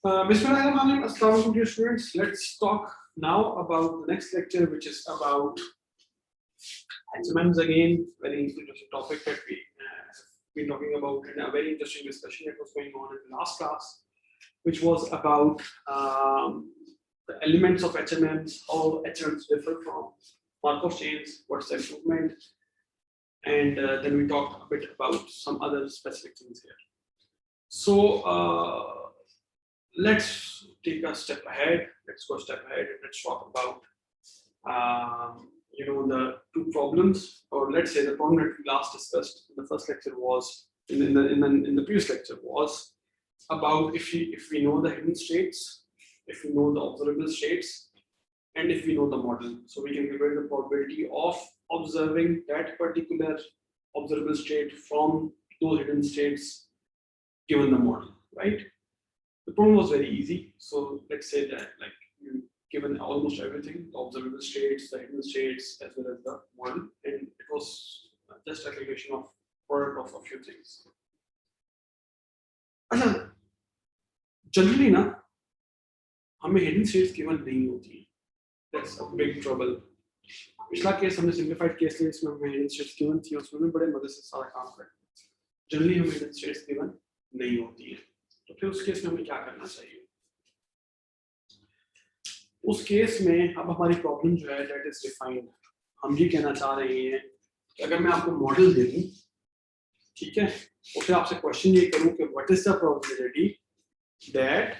Bismillahirrahmanirrahim. Assalamu alaikum dear students. Let's talk now about the next lecture, which is about HMMs again. Very interesting topic that we been talking about in a very interesting discussion that was going on in the last class, which was about the elements of HMMs, how HMMs differ from Markov chains, what's the improvement, and then we talked a bit about some other specific things here. So let's take a step ahead. Let's go a step ahead and let's talk about the two problems, or let's say the problem that we last discussed in the first lecture was in the previous lecture was about if we know the hidden states, if we know the observable states, and if we know the model, so we can calculate the probability of observing that particular observable state from those hidden states given the model, right? The problem was very easy. So let's say that like you given almost everything, the observable states, the hidden states, as well as the model, and it was just a calculation of product of a few things. अच्छा, generally ना हमें hidden states given नहीं होती है. That's a big trouble. पिछला case हमने simplified case लिया, इसमें हमें हिडन स्टेट्स गिवन थी, उसमें बड़े मदद से सारा काम करते हैं. जनरली हमें हिडन स्टेट्स गिवन नहीं होती है, तो फिर उस केस में हमें क्या करना चाहिए? उस केस में अब हमारी प्रॉब्लम जो है दैट इज डिफाइंड. हम ये कहना चाह रहे हैं कि अगर मैं आपको मॉडल दे दूं, ठीक है, और फिर आपसे क्वेश्चन ये करूं कि what is the probability that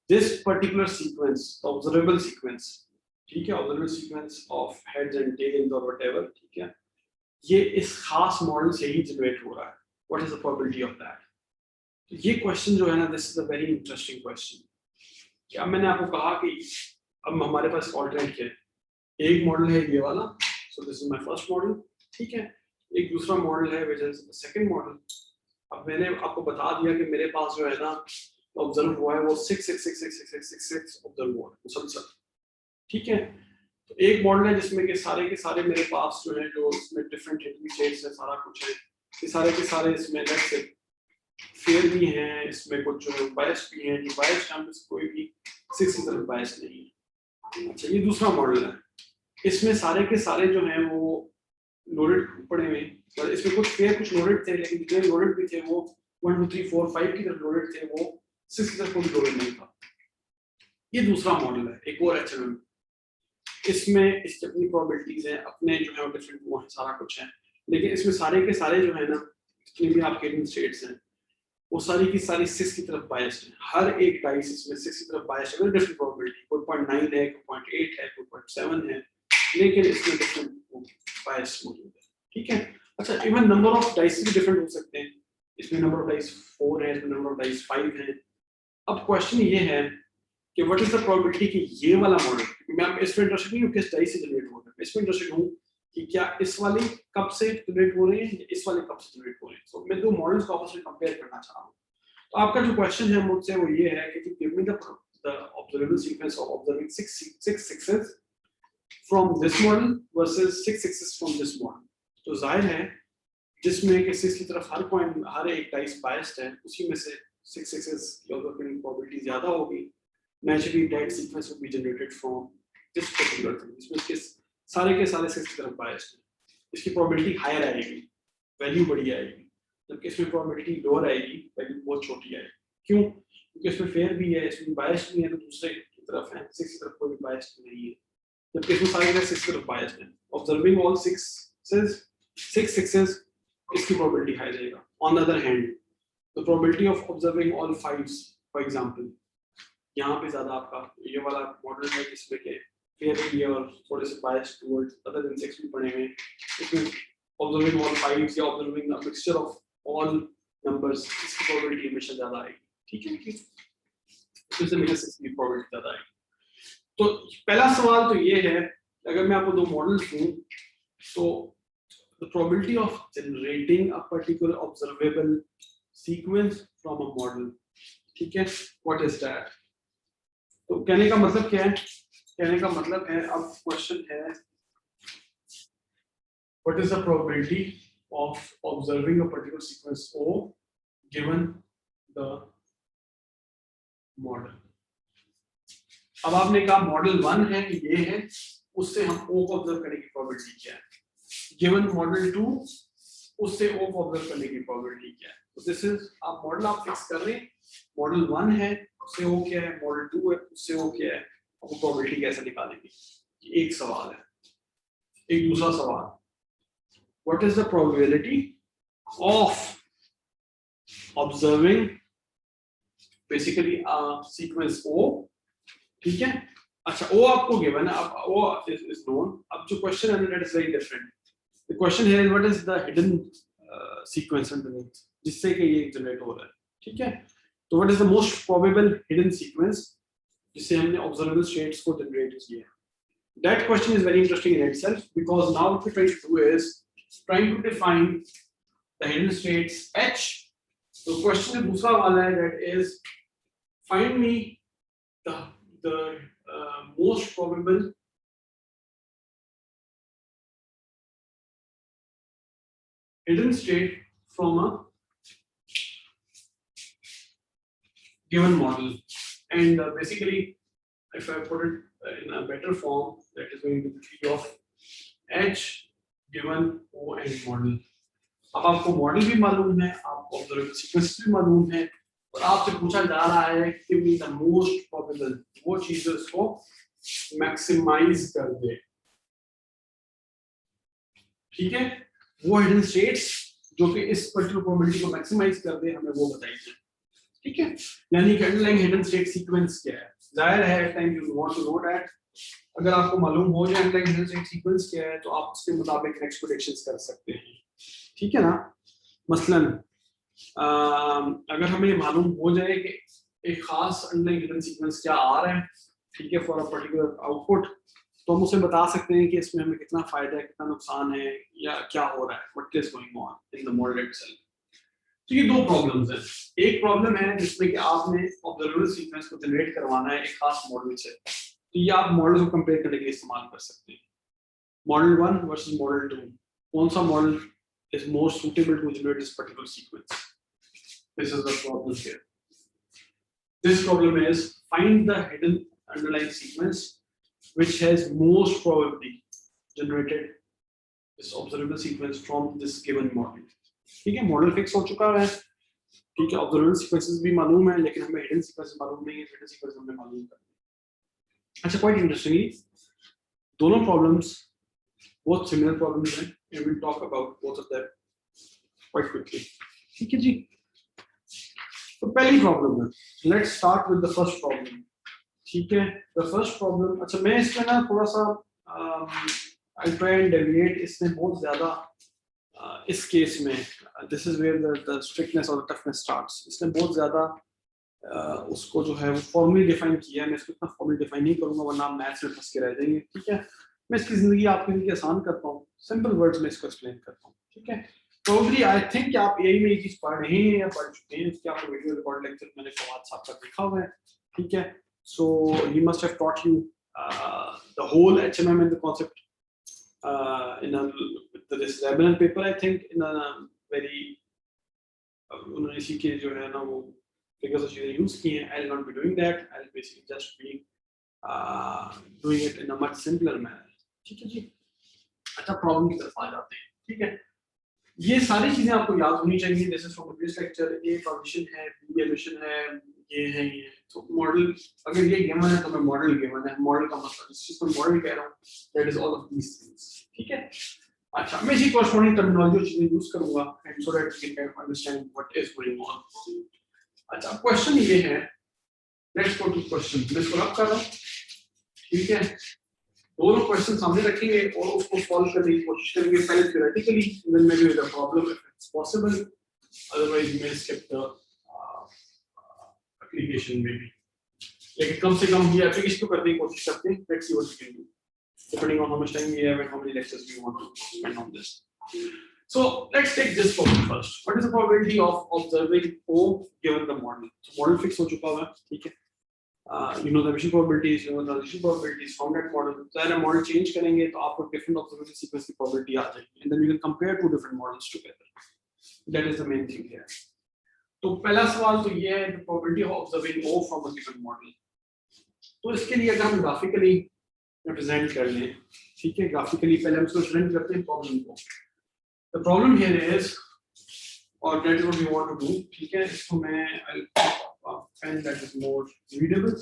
this particular sequence, observable sequence, ठीक है, observable sequence of heads and tails और व्हाटएवर, ठीक है, ये इस खास मॉडल से ही जनरेट हो रहा है. What is the probability of that? तो ये क्वेश्चन जो है ना, this is a very interesting question. क्या मैंने आपको कहा कि अब हमारे पास ऑल्टरनेट है, एक मॉडल है ये वाला, so this is my first model, ठीक है, एक दूसरा मॉडल है which is the second model. अब मैंने आपको बता दिया कि मेरे पास जो है ना ऑब्जर्व हुआ है वो 6666666 ऑब्जर्व हुआ है मुसलसल, ठीक है. तो एक मॉडल है जिसमें के सारे मेरे पास जो है, जो इसमें डिफरेंट हिडन स्टेट्स है, सारा कुछ है, ये सारे के सारे इसमें लेट्स से फेयर भी हैं, इसमें कुछ जो बायस भी हैं, जो बायस हम कोई भी 6 की तरफ बायस नहीं है. अच्छा, ये दूसरा मॉडल है, इसमें सारे के सारे जो हैं वो लोडेड पड़े हुए हैं, और इसमें कुछ फेयर कुछ लोडेड थे, लेकिन जितने लोडेड भी थे वो 1 2 3 4 5 की तरफ लोडेड थे, वो 6 की तरफ कोई लोडेड नहीं था. ये दूसरा मॉडल है, एक और एचएमएम. इसमें इसकी अपनी प्रोबेबिलिटीज हैं, अपने जो है डिफरेंट वो है, सारा कुछ है, लेकिन इसमें सारे के सारे जो है ना, जितने भी आपके हिडन स्टेट्स हैं, वो सारी की सारी 6 की तरफ बायस्ड है. हर एक डाइस इसमें 6 की तरफ बायस्ड है, डिफरेंट प्रोबेबिलिटी, कोई 0.9 है, कोई 0.8 है, कोई 0.7 है, लेकिन इसमें डिफरेंट बायस मौजूद है, ठीक है. अच्छा, इवन नंबर ऑफ डाइस भी डिफरेंट हो सकते हैं. इसमें नंबर ऑफ डाइस 4 है, इसमें नंबर ऑफ डाइस 5 है. अब क्वेश्चन ये है कि व्हाट इज द प्रोबेबिलिटी कि ये वाला मॉडल, मैं इसमें इंटरेस्टेड नहीं हूं किस डाइस से जनरेट हो रहा है, इसमें इंटरेस्टेड हूं कि क्या इस वाली कप से जनरेट हो रहे हैं या इस वाले कप से जनरेट हो रहे हैं. सो मैं दो मॉडल्स को आपस में कंपेयर करना चाह रहा हूं. तो आपका जो क्वेश्चन है मुझसे वो ये है कि give me the observable sequence of observing six sixes from this model versus 6 sixes from this model. तो जाहिर है जिसमें कि 6 की तरफ हर पॉइंट हर एक डाइस बायस्ड है, उसी में से 6 sixes की ऑब्जर्विंग प्रोबेबिलिटी ज्यादा होगी. Naturally that sequence will be generated from this particular thing, इसमें के सारे 6 की तरफ बायस्ड है, इसकी प्रोबेबिलिटी हायर आएगी, वैल्यू बड़ी आएगी, जबकि इसमें प्रोबेबिलिटी लोअर आएगी, वैल्यू बहुत छोटी आएगी. क्यों? क्योंकि इसमें फेयर भी है, इसमें बायस्ड भी है, तो दूसरे की तरफ है 6 की तरफ कोई बायस्ड नहीं है, जबकि इसमें सारे 6 की तरफ बायस्ड है. ऑब्जर्विंग ऑल 6 sixes इसकी प्रोबेबिलिटी हाई जाएगा. On the other hand the probability of observing all 5s for example, यहाँ पे ज्यादा आपका ये वाला मॉडल है जिसमें के फेयर भी है और थोड़े से बायस्ड टुवर्ड्स अदर देन 6 भी पड़े हुए हैं. इसमें ऑब्जर्विंग ऑल 5s या observing a mixture of all numbers, इसकी प्रोबेबिलिटी हमेशा ज्यादा आएगी, ठीक है, तो इससे हमेशा 6 की प्रोबेबिलिटी ज्यादा आएगी. तो पहला सवाल तो ये है, अगर मैं आपको दो मॉडल्स दूं, तो the probability of generating a particular observable sequence from a model, ठीक है, what is that? तो कहने का मतलब क्या है? कहने का मतलब है, अब क्वेश्चन है what is the probability of observing a particular sequence O given the model. अब आपने कहा मॉडल 1 है, ये है, उससे हम O को ऑब्जर्व करने की प्रोबेबिलिटी क्या है, गिवन मॉडल 2 उससे O को ऑब्जर्व करने की प्रोबेबिलिटी क्या है। तो दिस इज आप मॉडल आप फिक्स कर रहे हैं, मॉडल 1 है उससे O क्या है, मॉडल 2 है उससे O क्या है, आपको प्रोबेबिलिटी कैसे निकालेंगे, एक सवाल है। एक दूसरा सवाल, what is the probability of observing basically sequence O, ठीक है। अच्छा O आपको गिवन है, अब O is known, अब जो क्वेश्चन है that is very different. The question here is what is the hidden sequence underneath जिससे कि ये जनरेट हो रहा है, ठीक है। तो what is the most probable hidden sequence जिससे हमने observable states को जनरेट किया है। That question is very interesting in itself because now what we're trying to do is trying to define the hidden states H. तो question दूसरा वाला है that is find me the most probable hidden state from a given model, and basically if I put it in a better form that is going to be P of H given O and model. अब आपको model भी मालूम है, आपको observable sequence भी मालूम है, और आपसे पूछा जा रहा है कि वी द मोस्ट प्रोबेबल, वो चीजें उसको मैक्सिमाइज कर दे, ठीक है। वो हिडन स्टेट्स जो कि इस पर्टिकुलर प्रोबेबिलिटी को मैक्सिमाइज कर दे, हमें वो बताइए, ठीक है। यानी कि अंडरलाइंग हिडन स्टेट सीक्वेंस क्या है, जाहिर है at time you want to know that, अगर आपको मालूम हो जाए अंडरलाइंग हिडन स्टेट सीक्वेंस क्या है तो आप उसके मुताबिक नेक्स्ट प्रेडिक्शंस कर सकते हैं, ठीक है ना। मसलन अगर हमें ये मालूम हो जाए कि एक खास अंडरलाइंग हिडन सीक्वेंस क्या आ रहा है, ठीक है, फॉर अ पर्टिकुलर आउटपुट, तो हम उसे बता सकते हैं कि इसमें हमें कितना फायदा है, कितना नुकसान है, या क्या हो रहा है, what is going on in the model itself. तो ये दो प्रॉब्लम्स हैं। एक प्रॉब्लम है जिसमें कि आपने ऑब्जर्वेबल सीक्वेंस को जनरेट करवाना है एक खास मॉडल से, तो ये आप मॉडल को कंपेयर करने के लिए इस्तेमाल कर सकते हैं। मॉडल 1 वर्सेस मॉडल 2, कौन सा model is more suitable to generate this particular sequence? This is the problem here. This problem is find the hidden underlying sequence which has most probability generated this observable sequence from this given model. ठीक है, model fix हो चुका है, ठीक है, observable sequences भी मालूम है, लेकिन हमें हिडन सीक्वेंस मालूम नहीं है, हिडन सीक्वेंस हमें मालूम करना है। अच्छा, क्वाइट इंटरेस्टिंगली दोनों प्रॉब्लम्स बहुत सिमिलर प्रॉब्लम्स हैं, and we'll talk about both of them quite quickly, ठीक है जी। तो पहली प्रॉब्लम है, let's start with the first problem, ठीक है। the first problem, अच्छा मैं इसमें ना थोड़ा सा I'll try and deviate, इसमें बहुत ज़्यादा इस केस में this is where the strictness or the toughness starts, इसने बहुत ज़्यादा उसको जो है वो फॉर्मली डिफाइन किया है, मैं इसको इतना फॉर्मली डिफाइन नहीं करूंगा वरना आप मैथ्स में फंस के रह जाएंगे, ठीक है। मैं इसकी जिंदगी आपके लिए आसान करता हूँ, सिंपल वर्ड्स में इसको एक्सप्लेन करता हूँ, ठीक है। प्रोबेबली आई थिंक कि आप यही में ये चीज पढ़ रहे हैं या पढ़ चुके हैं, इसके आपको वीडियो रिकॉर्ड लेक्चर मैंने फवाद साहब का लिखा हुआ है, ठीक है। So he must have taught you the whole hmm and the concept in a this Lebanon paper, I think, in a very उन्होंने इसी के जो है ना वो फिगर्स और चीजें यूज की हैं। I'll not be doing that, I'll basically just be doing it in a much simpler manner, ठीक है जी। अच्छा, प्रॉब्लम की तरफ आ जाते हैं, ठीक है। ये सारी चीजें आपको याद होनी चाहिए, जैसे from previous lecture, a transition है, बी एमिशन है, ये है, ये तो मॉडल, अगर ये गिवन है तो मैं मॉडल गिवन है, मॉडल का मतलब जिस चीज को मॉडल कह रहा हूँ that is all of these things, ठीक है। अच्छा, मैं इसी कॉरस्पॉन्डिंग टर्मिनोलॉजी चीजें यूज करूंगा and so that you can understand what is going on. अच्छा, क्वेश्चन ये है, लेट्स गो टू क्वेश्चन, मैं इसको रब कर रहा हूं, ठीक है। दोनों क्वेश्चन सामने रखेंगे और उसको सॉल्व करने की कोशिश करेंगे, पहले theoretically then maybe with a problem if it's possible, otherwise we may skip the application में भी, लेकिन कम से कम ये एप्लीकेशन को करने की कोशिश करते हैं। Let's see what we can do depending on how much time we have and how many lectures we want to spend on this. So let's take this problem first. What is the probability of observing O given the model? So model fix हो चुका है, ठीक है। You know the emission probabilities, you know the transition probabilities from that model. So अगर model change करेंगे तो आपको different observable sequence की probability आ जाएगी, and then you can compare two different models together. That is the main thing here. तो पहला सवाल तो ये है, the probability of observing O from a given model. तो इसके लिए अगर हम ग्राफिकली रिप्रेजेंट कर लें, ठीक है, ग्राफिकली पहले हम इसको रिप्रेजेंट करते हैं प्रॉब्लम को। द प्रॉब्लम हियर इज, और that is what we want to do, ठीक है। इसको मैं pen that is more readable.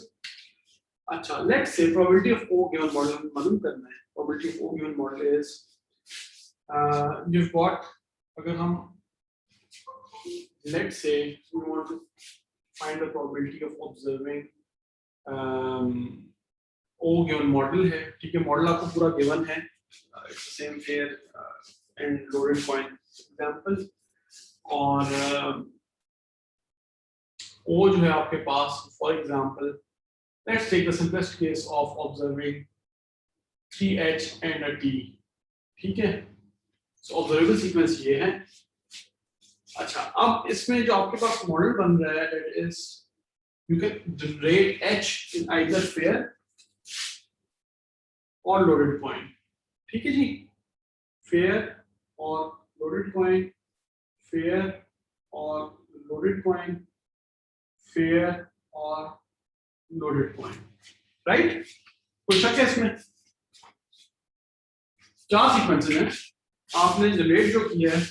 अच्छा, let's say probability of O given model मालूम करना है। Probability of O given model is you've got, अगर हम let's say we want to find the probability of observing O given model है, ठीक है, model आपको पूरा गिवन है, it's the same fair and loaded point example, और O जो है आपके पास, for example let's take the simplest case of observing 3H and a T, ठीक है। So observable sequence ये है। अच्छा, अब इसमें जो आपके पास मॉडल बन रहा है, that is you can generate H in either fair or loaded point, ठीक है जी, fair और loaded point, fair और loaded point, fair और loaded point, right? कोई शक है इसमें? 4 सीक्वेंसेस हैं, आपने जनरेट जो किया है,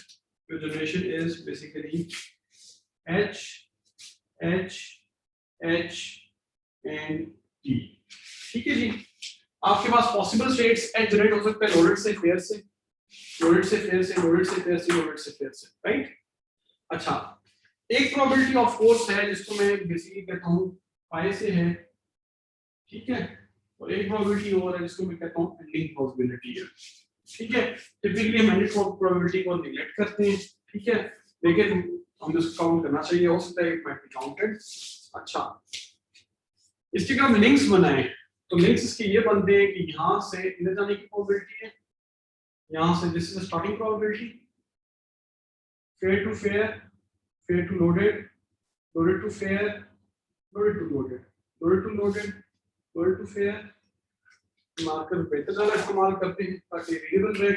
your generation is basically H, H, H and T, ठीक है जी। आपके पास पॉसिबल स्टेट्स H जनरेट हो सकता है लोडेड से, फेयर से, लोडेड से, फेयर से, लोडेड से, फेयर से, लोडेड से, फेयर से, राइट। अच्छा, एक प्रोबेबिलिटी ऑफ कोर्स है जिसको मैं बेसिकली कहता हूँ पाई से है, ठीक है, और एक प्रोबेबिलिटी और है जिसको मैं कहता हूँ एंडिंग प्रोबेबिलिटी है, ठीक है। टिपिकली हम एंडिंग प्रोबेबिलिटी को नेग्लेक्ट करते हैं, ठीक है, लेकिन हमें उसको काउंट करना चाहिए, हो सकता है इट माइट बी काउंटेड। अच्छा, इसके अगर हम लिंक्स बनाएं तो लिंक्स इसके ये बनते हैं कि यहाँ से इधर जाने की प्रोबेबिलिटी है, यहाँ से this is starting probability, fair to fair, fair to loaded, loaded to fair, loaded to loaded, loaded to loaded, loaded to fair. Marker बेहतर ज्यादा इस्तेमाल करते हैं ताकि रीडेबल रहे।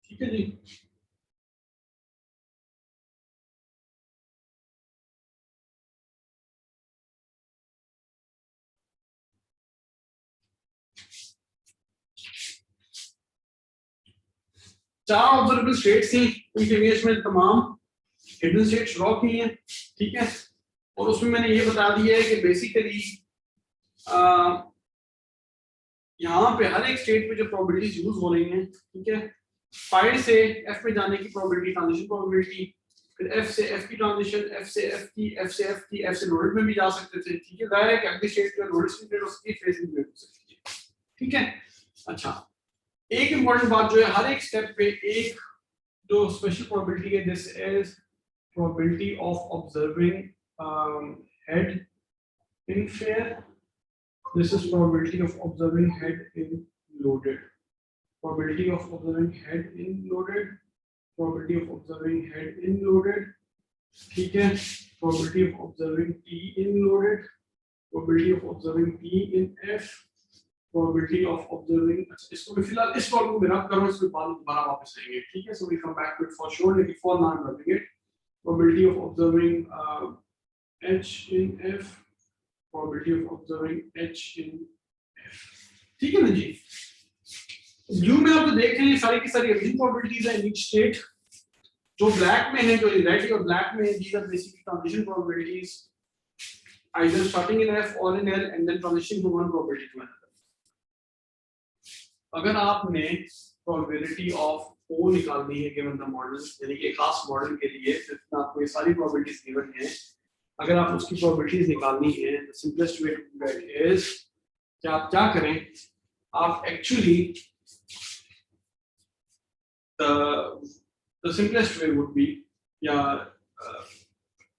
ठीक है जी, चार ऑब्जर्वेबल स्टेट्स थी, उनके इमेज में तमाम हिडन स्टेट्स ड्रॉ की हैं, ठीक है, और उसमें मैंने ये बता दिया है कि बेसिकली यहाँ पे हर एक स्टेट पे जो प्रोबेबिलिटीज यूज हो रही हैं, ठीक है, फाइल से एफ में जाने की प्रोबेबिलिटी, ट्रांजिशन प्रोबेबिलिटी, फिर एफ से एफ की ट्रांजिशन, एफ से एफ की, एफ से एफ की, एफ से लोडेड में भी जा सकते थे, ठीक है, जाहिर है कि अगली स्टेट पे लोडेड स्टेट हो सकती है, फेज में हो सकती है, ठीक है। अच्छा, एक इंपॉर्टेंट बात जो है, हर एक स्टेप पे एक जो स्पेशल प्रोबेबिलिटी है, this is probability of observing head in fair, this is probability of observing head in loaded, probability of observing head in loaded, probability of observing head in loaded, ठीक है, probability of observing T in loaded, probability of observing T in F, probability of observing, इसको भी फिलहाल इस problem को रब करो, इसके बाद दोबारा वापस आएंगे, ठीक है, so we come back to it for sure, लेकिन for now I'm rubbing it, probability of observing H in F, probability of observing H in F, ठीक है ना जी। ब्लू में आप जो देख रहे हैं सारी की सारी एवरेज प्रोबेबिलिटीज है इन ईच स्टेट, जो ब्लैक में है, जो रेड और ब्लैक में है, these are basically transition probabilities either starting in F or in L and then transitioning from one probability to another। अगर आपने प्रोबेबिलिटी ऑफ O निकालनी है गिवन द मॉडल, यानी कि एक खास मॉडल के लिए जिसमें आपको ये सारी प्रोबेबिलिटीज गिवन है, अगर आप उसकी प्रोबेबिलिटीज निकालनी है, the simplest way to do that is कि आप क्या करें, आप actually the simplest way would be, या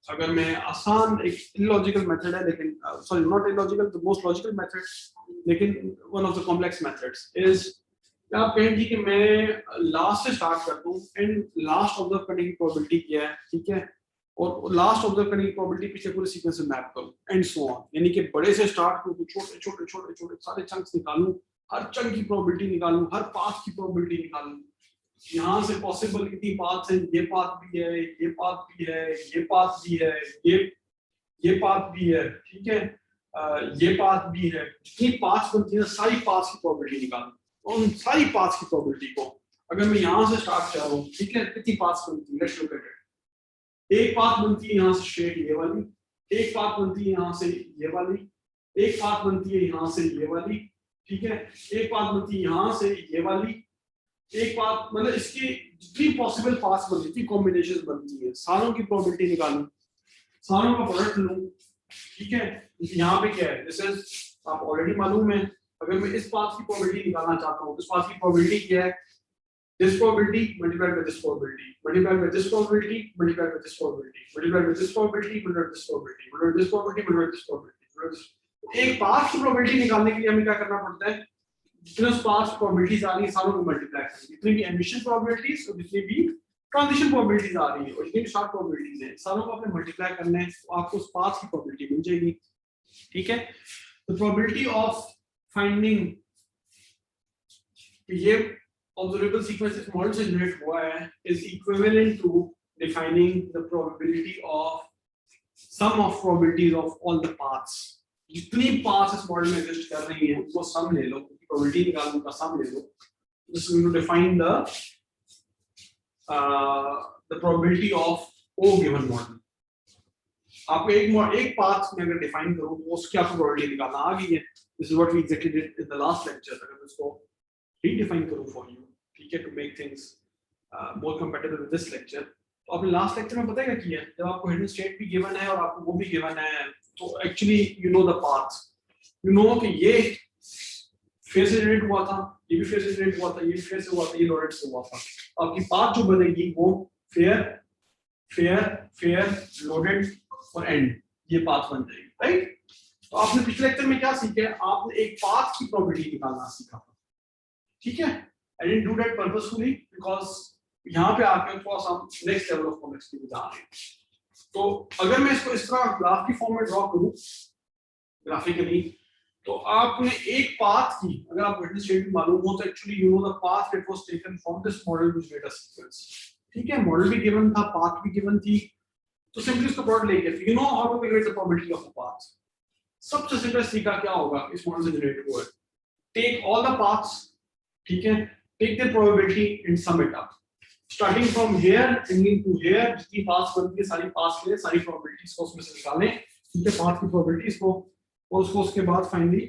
अगर मैं आसान एक illogical method है, लेकिन sorry not illogical, the most logical method, लेकिन one of the complex methods is आप कहेंगे कि मैं लास्ट से स्टार्ट कर दूं एंड लास्ट ऑब्जर्व करने की प्रोबेबिलिटी क्या है, ठीक है, और लास्ट ऑब्जर्व करने की प्रोबेबिलिटी पिछले पूरे सीक्वेंस से मैप करूं एंड सो ऑन, यानी कि बड़े से स्टार्ट करूं, छोटे छोटे छोटे छोटे सारे चंक्स निकालूं, हर चंक की प्रोबेबिलिटी निकालूं, हर पाथ की प्रोबेबिलिटी निकालूं, यहाँ से पॉसिबल कितनी पाथ है, ये पाथ भी है, ये पाथ भी है, ये पाथ भी है, ये पाथ भी है, ठीक है, ये पाथ भी है, जितनी पाथ्स बनती है सारी पाथ्स की प्रोबेबिलिटी निकालूं, उन सारी पाथ्स की प्रोबेबिलिटी को अगर मैं यहाँ से स्टार्ट कर रहा हूँ, ठीक है, कितनी पाथ्स बनती है, लेट्स लुक एट इट। एक पाथ बनती है यहाँ से स्ट्रेट ये वाली, एक पाथ बनती है यहाँ से ये वाली, एक पाथ बनती है यहाँ से ये वाली, ठीक है, एक पाथ बनती है यहाँ से ये वाली, एक पाथ, मतलब इसकी जितनी पॉसिबल पाथ्स बनती है, कॉम्बिनेशंस बनती है, सारों की प्रोबेबिलिटी निकालूं, सारों का प्रोडक्ट लूं, ठीक है। यहाँ पे क्या है, दिस इज आप ऑलरेडी मालूम है, अगर मैं इस पाथ की प्रोबेबिलिटी निकालना चाहता हूँ, इस पाथ की प्रोबेबिलिटी क्या है, this probability multiplied by this probability, multiplied by this probability, multiplied by this probability, multiplied by this probability, multiplied by this probability, multiplied by this probability, multiplied by this probability। एक path की probability निकालने के लिए हमें क्या करना पड़ता है, जितने पाथ की प्रोबेबिलिटीज आ रही है सारों को मल्टीप्लाई करें, जितनी भी एमिशन प्रोबेबिलिटीज और जितनी भी ट्रांजिशन प्रोबेबिलिटीज आ रही है और जितनी भी शॉर्ट प्रोबेबिलिटीज है, सारों को आपने मल्टीप्लाई करना है, तो आपको उस पाथ की प्रोबेबिलिटी मिल जाएगी, ठीक है। द प्रोबेबिलिटी ऑफ फाइंडिंग, ये observable sequence इस मॉडल से जनरेट हुआ है, is equivalent to defining the probability of sum of probabilities of all the paths। जितनी paths इस मॉडल में एग्जिस्ट कर रही हैं उसको सम ले लो, प्रोबेबिलिटी निकालने का सम ले लो, this is going to define the probability of O given model। आपको एक पाथ में अगर डिफाइन करो तो उसकी आपको प्रोबेबिलिटी निकालना आ गई है। This is what we exactly did in the last lecture। अगर मैं इसको redefine करूं for you, ठीक है, to make things more compatible with this lecture, तो आपने लास्ट लेक्चर में पता है क्या किया, जब आपको हिडन स्टेट भी गिवन है और आपको वो भी गिवन है, तो actually you know the path, you know कि ये फेज से जनरेट हुआ था, ये भी फेज से जनरेट हुआ था, ये भी फेज से हुआ था, ये लोडेड से हुआ था, आपकी पाथ जो बनेगी वो फेयर फेयर फेयर लोडेड और एंड, ये पाथ बन जाएगी, राइट। तो आपने पिछले लेक्चर में क्या सीखा, आपने एक पाथ की प्रोबेबिलिटी निकालना सीखा, ठीक है। I didn't do that purposefully because यहाँ पे आकर थोड़ा सा नेक्स्ट लेवल ऑफ कॉम्प्लेक्सिटी जा रहे हैं। तो अगर मैं इसको इस तरह ग्राफ की फॉर्म में ड्रॉ करूं ग्राफिकली, तो आपने एक पाथ की, अगर आप विटनेस स्टेट मालूम हो तो actually you know the path that was taken from this model which made a sequence, ठीक है, मॉडल भी गिवन था, पाथ भी गिवन थी, तो सिंपली इसको प्लॉट लेके you know how to calculate the probability of a path. सबसे सिंपल तरीका क्या होगा इस मॉडल से जनरेट हुआ है, टेक ऑल द पाथ्स, ठीक है, take the probability and sum it up starting from here ending to here, जितनी पाथ्स बनती है सारी पाथ्स ले, सारी प्रोबेबिलिटीज को उसमें से निकालें, ठीक है, पाथ की प्रोबेबिलिटीज को, और उसको उसके बाद finally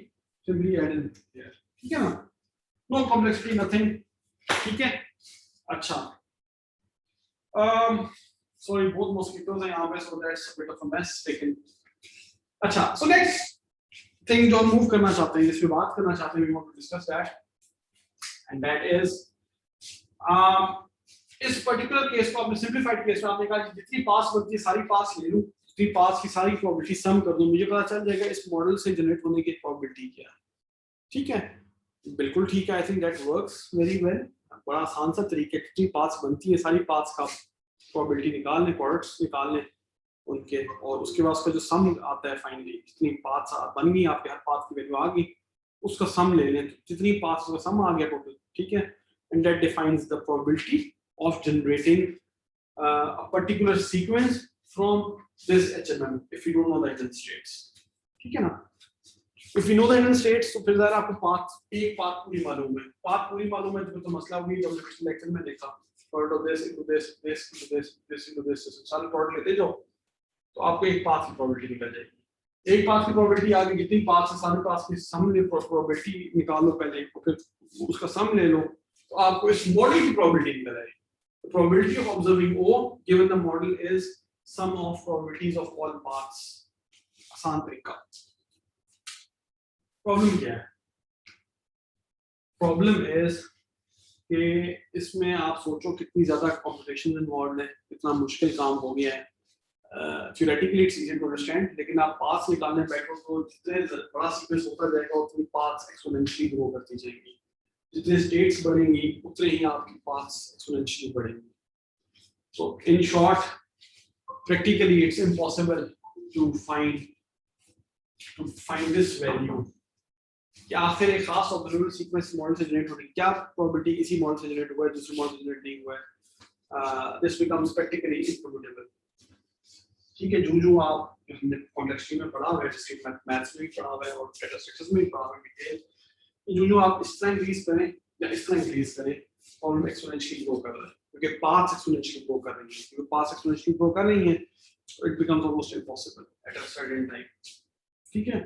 simply add in here, ठीक है ना, नो कॉम्प्लेक्सिटी नथिंग, ठीक है। अच्छा सॉरी बहुत मॉस्किटोज हैं यहाँ पे, so that's a bit of a mess, लेकिन अच्छा, सो नेक्स्ट थिंग जो हम मूव करना चाहते हैं, जिस पे बात करना चाहते हैं, we want to discuss that, and that is इस पर्टिकुलर केस को आपने सिंपलीफाइड केस में आपने कहा जितनी पास बनती है सारी पास ले लूं, जितनी पास की सारी प्रोबेबिलिटी सम कर दूं, मुझे पता चल जाएगा इस मॉडल से जनरेट होने की प्रोबेबिलिटी क्या है, ठीक है, बिल्कुल ठीक है, I think that works very well, बड़ा आसान सा तरीका, कितनी पास बनती है सारी पास का प्रोबेबिलिटी निकालने, प्रोडक्ट्स निकालने उनके, और उसके बाद उसका जो सम आता है फाइनली, जितनी पास बन गई आपके हर पास की वैल्यू आ गई, उसका सम ले लें, जितनी पाथ्स का सम आ गया टोटल, ठीक है, and that defines the probability of generating a particular sequence from this HMM if you don't know the hidden states, ठीक है ना। if you know the hidden states तो फिर ज़रा आपको पाथ एक पाथ पूरी मालूम है, पाथ पूरी मालूम है तो मसला हुई, जब पिछले लेक्चर में देखा product of this into this this into this this into this, सारे प्रोडक्ट लेते जाओ तो आपको एक पाथ की प्रोबेबिलिटी निकल जाएगी, एक पाथ की प्रोबेबिलिटी आ गई, जितनी पाथ से सारे पाथ की सम ले प्रोबेबिलिटी निकाल लो पहले, फिर उसका सम ले लो, तो आपको इस मॉडल की प्रोबेबिलिटी निकल आएगी। The probability of observing O given the model is sum of probabilities of all paths। आसान तरीका। प्रॉब्लम क्या है? प्रॉब्लम इज कि इसमें आप सोचो कितनी ज्यादा कॉम्प्लिकेशन इन्वॉल्व है, कितना मुश्किल काम हो गया है। Theoretically it's easy to understand, लेकिन आप पाथ्स निकालने बैठो तो जितने बड़ा सीक्वेंस होता जाएगा उतनी पाथ्स एक्सपोनेंशियली ग्रो करती जाएंगी, जितने स्टेट्स बढ़ेंगी उतने ही आपकी पाथ्स एक्सपोनेंशियली बढ़ेंगी। So in short, practically it's impossible to find this value कि आखिर एक खास ऑब्जर्वेबल सीक्वेंस मॉडल से जनरेट होगी, क्या प्रोबेबिलिटी इसी मॉडल से जनरेट हुआ है, दूसरे मॉडल से जनरेट नहीं हुआ है। This becomes practically improbable. ठीक है, जो आप हमने कॉन्टेक्स्ट में पढ़ा हुआ है, डिस्क्रीट मैथ्स में भी पढ़ा हुआ है और डेटा स्ट्रक्चर्स में भी पढ़ा हुआ है डिटेल, जो आप इस तरह इंक्रीज करें या इस तरह इंक्रीज करें, प्रॉब्लम एक्सपोनेंशियली ग्रो कर रहा है, क्योंकि पाथ्स एक्सपोनेंशियली ग्रो कर रही है, क्योंकि पाथ्स एक्सपोनेंशियली ग्रो कर रही है, it becomes almost impossible at a certain time. ठीक है,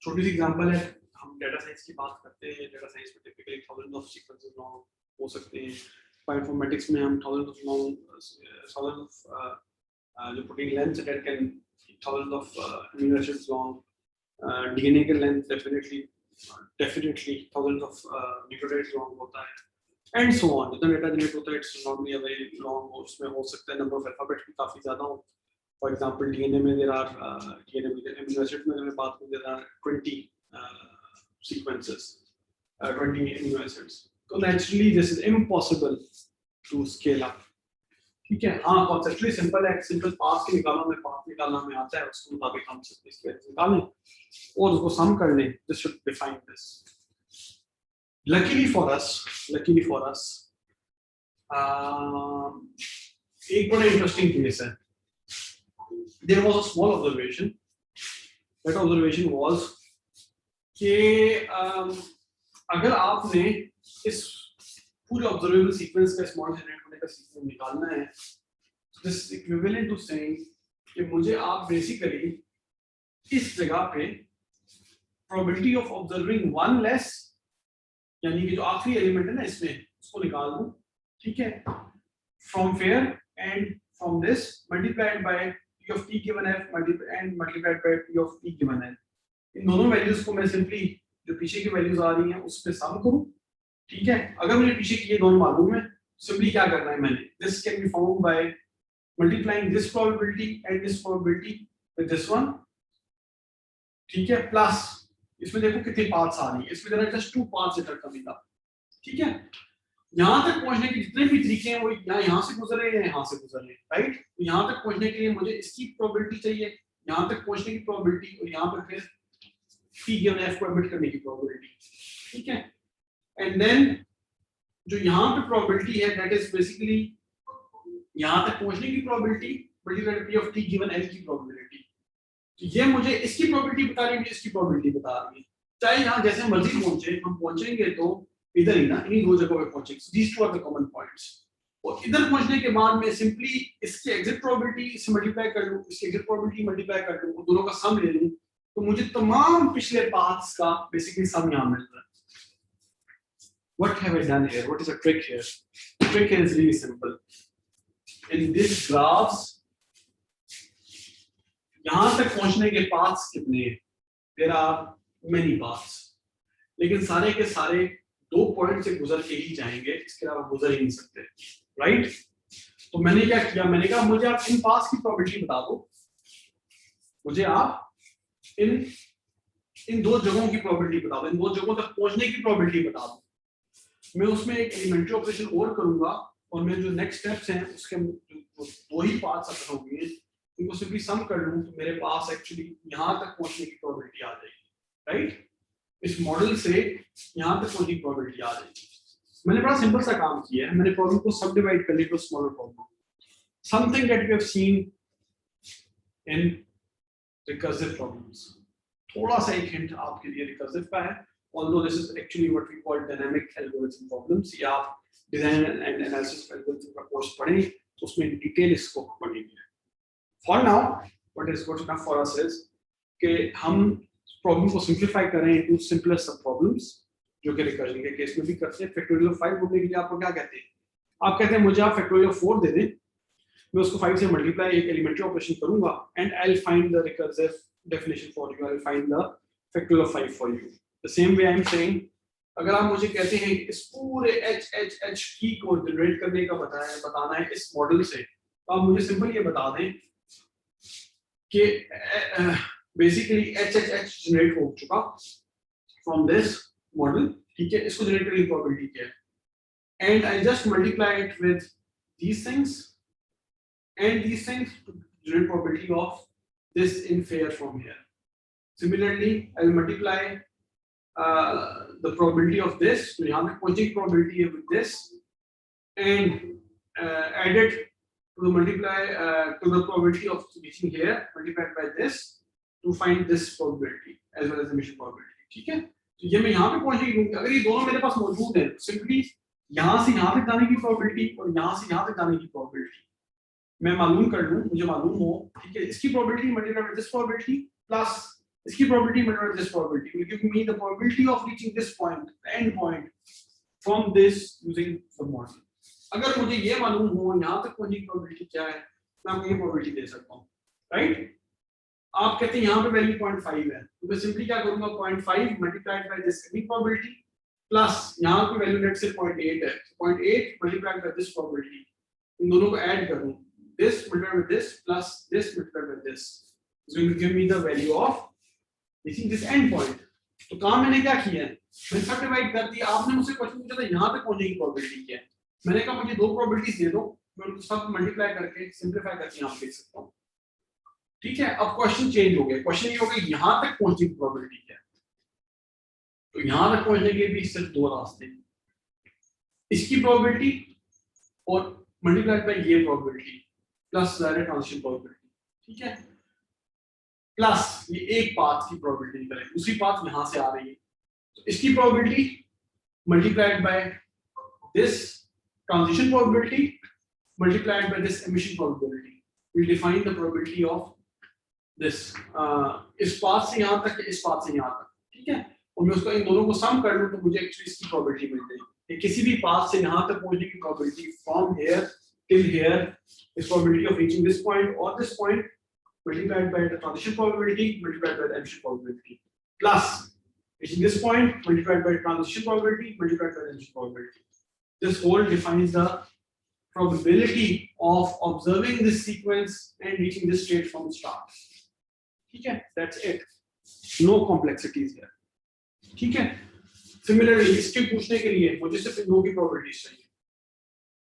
छोटी सी एग्जांपल है, हम डेटा साइंस की बात करते हैं, डेटा साइंस में typically thousand of sequences long हो सकते हैं, बायोइन्फॉर्मेटिक्स में हम थाउजेंड ऑफ जो प्रोटीन लेंथ है that can thousand of amino acids long, DNA के length definitely thousand of nucleotides long होता है एंड सो ऑन। जितना डेटा जनरेट होता है it's not be a very long, उसमें हो सकता है नंबर ऑफ अल्फाबेट्स भी काफी ज्यादा हो। For example, DNA में there are DNA में amino acid में अगर बात करें there are 20 sequences, 20 amino acids. So naturally this is impossible to scale up. ठीक है, हाँ conceptually simple है, simple path के निकालना में path निकालना में आता है, उसके मुताबिक हम इसके निकालें और उसको sum कर लें. This should define this. Luckily for us, एक बड़ा interesting case है. There was a small observation. That observation was कि अगर आपने इस पूरे observable sequence का small generate होने का sequence निकालना है, this is equivalent to saying कि मुझे आप basically इस जगह पे probability of observing one less, यानी कि जो आखिरी element है ना इसमें उसको निकाल दूं, ठीक है, from where and from this multiplied by P of t given f multiplied by P of t given f. इन दोनों वैल्यूज को मैं सिंपली जो पीछे की वैल्यूज आ रही हैं उस पे सम करूं, ठीक है। अगर मुझे पीछे की ये दोनों मालूम है, सिंपली क्या करना है मैंने, this can be found by multiplying this probability and this probability with this one, ठीक है, प्लस इसमें देखो कितने पाथ्स आ रही है, इसमें there are just two paths that are coming up, ठीक है। यहाँ तक पहुंचने के जितने भी तरीके हैं वो यहाँ से गुजर रहे हैं, यहाँ से गुजर रहे हैं, राइट। तो यहाँ तक पहुंचने के लिए मुझे इसकी प्रोबेबिलिटी चाहिए, यहाँ तक पहुंचने की प्रोबेबिलिटी, और यहाँ पे फिर p given f को एडमिट करने की प्रोबेबिलिटी, ठीक है। एंड देन जो यहाँ पे प्रोबेबिलिटी है दैट इज बेसिकली यहाँ तक पहुंचने की probability multiplied p of t given l की प्रोबेबिलिटी। तो ये मुझे इसकी प्रोबेबिलिटी बता रही है, इसकी प्रोबेबिलिटी बता रही है, चाहे यहाँ जैसे मर्जी पहुंचे, हम पहुंचेंगे तो इधर ही ना, इन्हीं दो जगहों पे पहुंचेंगे। These two are the common points. और इधर पहुंचने के बाद मैं सिंपली इसकी एग्जिट प्रोबेबिलिटी से मल्टीप्लाई कर लूं, इसकी एग्जिट प्रोबेबिलिटी मल्टीप्लाई कर लूं, दोनों का सम ले लूं, तो मुझे तमाम पिछले पाथ्स का बेसिकली सम यहां मिल रहा है। What have I done here? What is the trick here? The trick here is really simple. In this graphs, यहां तक पहुंचने के पाथ्स कितने हैं? There are many paths. लेकिन सारे के सारे दो पॉइंट से गुजर के ही जाएंगे, इसके अलावा गुजर ही नहीं सकते, राइट। तो मैंने क्या किया, मैंने कहा मुझे आप इन पाथ्स की प्रोबेबिलिटी बता दो, मुझे आप इन दो जगहों की प्रोबेबिलिटी बता दो, इन दो जगहों तक पहुंचने की प्रोबेबिलिटी बता दो। मैं उसमें एक एलिमेंट्री ऑपरेशन और करूंगा और मैं जो नेक्स्ट स्टेप्स हैं उसके दो ही पाथ्स अगर होंगे उनको सिंपली सम कर लूं तो मेरे पास एक्चुअली यहां तक पहुंचने की प्रोबेबिलिटी आ जाएगी, राइट। इस मॉडल से यहां तक पहुंचने की प्रोबेबिलिटी आ जाएगी। मैंने बड़ा सिंपल सा काम किया है, मैंने प्रॉब्लम को सब डिवाइड कर लिया to smaller problem, something that we have seen in recursive problems. थोड़ा सा एक हिंट आपके लिए रिकर्सिव का है, although this is actually what we call dynamic algorithm problems, या आप डिजाइन एंड एनालिसिस एल्गोरिथम का कोर्स पढ़ें तो उसमें डिटेल इसको पढ़ेंगे। For now what is good enough for us is कि हम प्रॉब्लम को सिंपलीफाई करें इनटू सिंपलर सब प्रॉब्लम्स, जो कि रिकर्जन के केस में भी करते हैं। फैक्टोरियल ऑफ 5 ढूंढने के लिए आपको क्या कहते हैं, आप कहते हैं मुझे आप फैक्टोरियल ऑफ 4 दे दें, मैं उसको 5 से मल्टीप्लाई एक एलिमेंट्री ऑपरेशन करूंगा and I will find the recursive definition for you, I will find the factorial of 5 for you. The same way I am saying, अगर आप मुझे कहते हैं इस पूरे h की को जनरेट करने का बताना है इस मॉडल से, तो आप मुझे सिंपल ये बता दें कि बेसिकली h जनरेट हो चुका फ्रॉम दिस मॉडल, ठीक है, इसको जनरेट करने की प्रोबेबिलिटी क्या है, and I just multiply it with these things and these things to generate probability of this in fair from here, Similarly, I will multiply the probability of this. So यहाँ पे पहुंचने की probability है with this, and add it to the multiply to the probability of reaching here multiplied by this to find this probability as well as the emission probability. ठीक है? तो ये मैं यहाँ पे पहुंचने की दूंगी. अगर ये दोनों मेरे पास मौजूद हैं, simply यहाँ से यहाँ तक जाने की probability और यहाँ से यहाँ तक जाने की probability मैं मालूम कर लूँ, मुझे मालूम हो, ठीक है? इसकी probability multiplied by this probability plus इसकी probability multiplied by this probability will give me the probability of reaching this point, the end point from this using the model. अगर मुझे ये मालूम हो यहाँ तक पहुंचने की प्रोबेबिलिटी क्या है, मैं आपको ये प्रोबेबिलिटी दे सकता हूँ, राइट? आप कहते हैं यहाँ पे वैल्यू 0.5 है, तो मैं सिंपली क्या करूँगा, 0.5 multiplied by this probability plus यहाँ की वैल्यू लेट्स से 0.8 है, 0.8 मल्टीप्लाइड बाय दिस प्रोबेबिलिटी, इन दोनों को ऐड करूँ, this multiplied by this plus this multiplied by this is going to give me the value of reaching this end point. तो काम मैंने क्या किया है, मैंने सब डिवाइड कर दिया. आपने मुझसे क्वेश्चन पूछा था यहाँ तक पहुंचने की प्रोबेबिलिटी क्या है, मैंने कहा मुझे दो प्रोबेबिलिटीज दे दो, मैं उनको सब मल्टीप्लाई करके सिंपलीफाई करके यहाँ पे लिख सकता हूँ. ठीक है, अब क्वेश्चन चेंज हो गया, क्वेश्चन ये हो गया यहाँ तक पहुंचने की प्रोबेबिलिटी क्या है. तो यहाँ तक पहुंचने के भी सिर्फ दो रास्ते, इसकी प्रोबेबिलिटी और मल्टीप्लाइड बाय ये probability plus direct transition probability. ठीक है, प्लस ये एक पाथ की प्रोबेबिलिटी निकले, दूसरी पाथ यहाँ से आ रही है, तो इसकी probability multiplied by this transition probability multiplied by this emission probability will define the probability of this इस पाथ से यहाँ तक, इस पाथ से यहाँ तक. ठीक है, और मैं उसको इन दोनों को सम कर लूँ तो मुझे एक्चुअली इसकी प्रोबेबिलिटी मिलती है. किसी भी पाथ से यहाँ तक पहुँचने की probability from here till here is probability of reaching this point or this point multiplied by the transition probability multiplied by the emission probability plus reaching this point multiplied by the transition probability multiplied by the emission probability. This whole defines the probability of observing this sequence and reaching this state from the start. ठीक है, that's it. No complexities here. ठीक है, similarly इसके पूछने के लिए मुझे सिर्फ इन दो की probabilities चाहिए.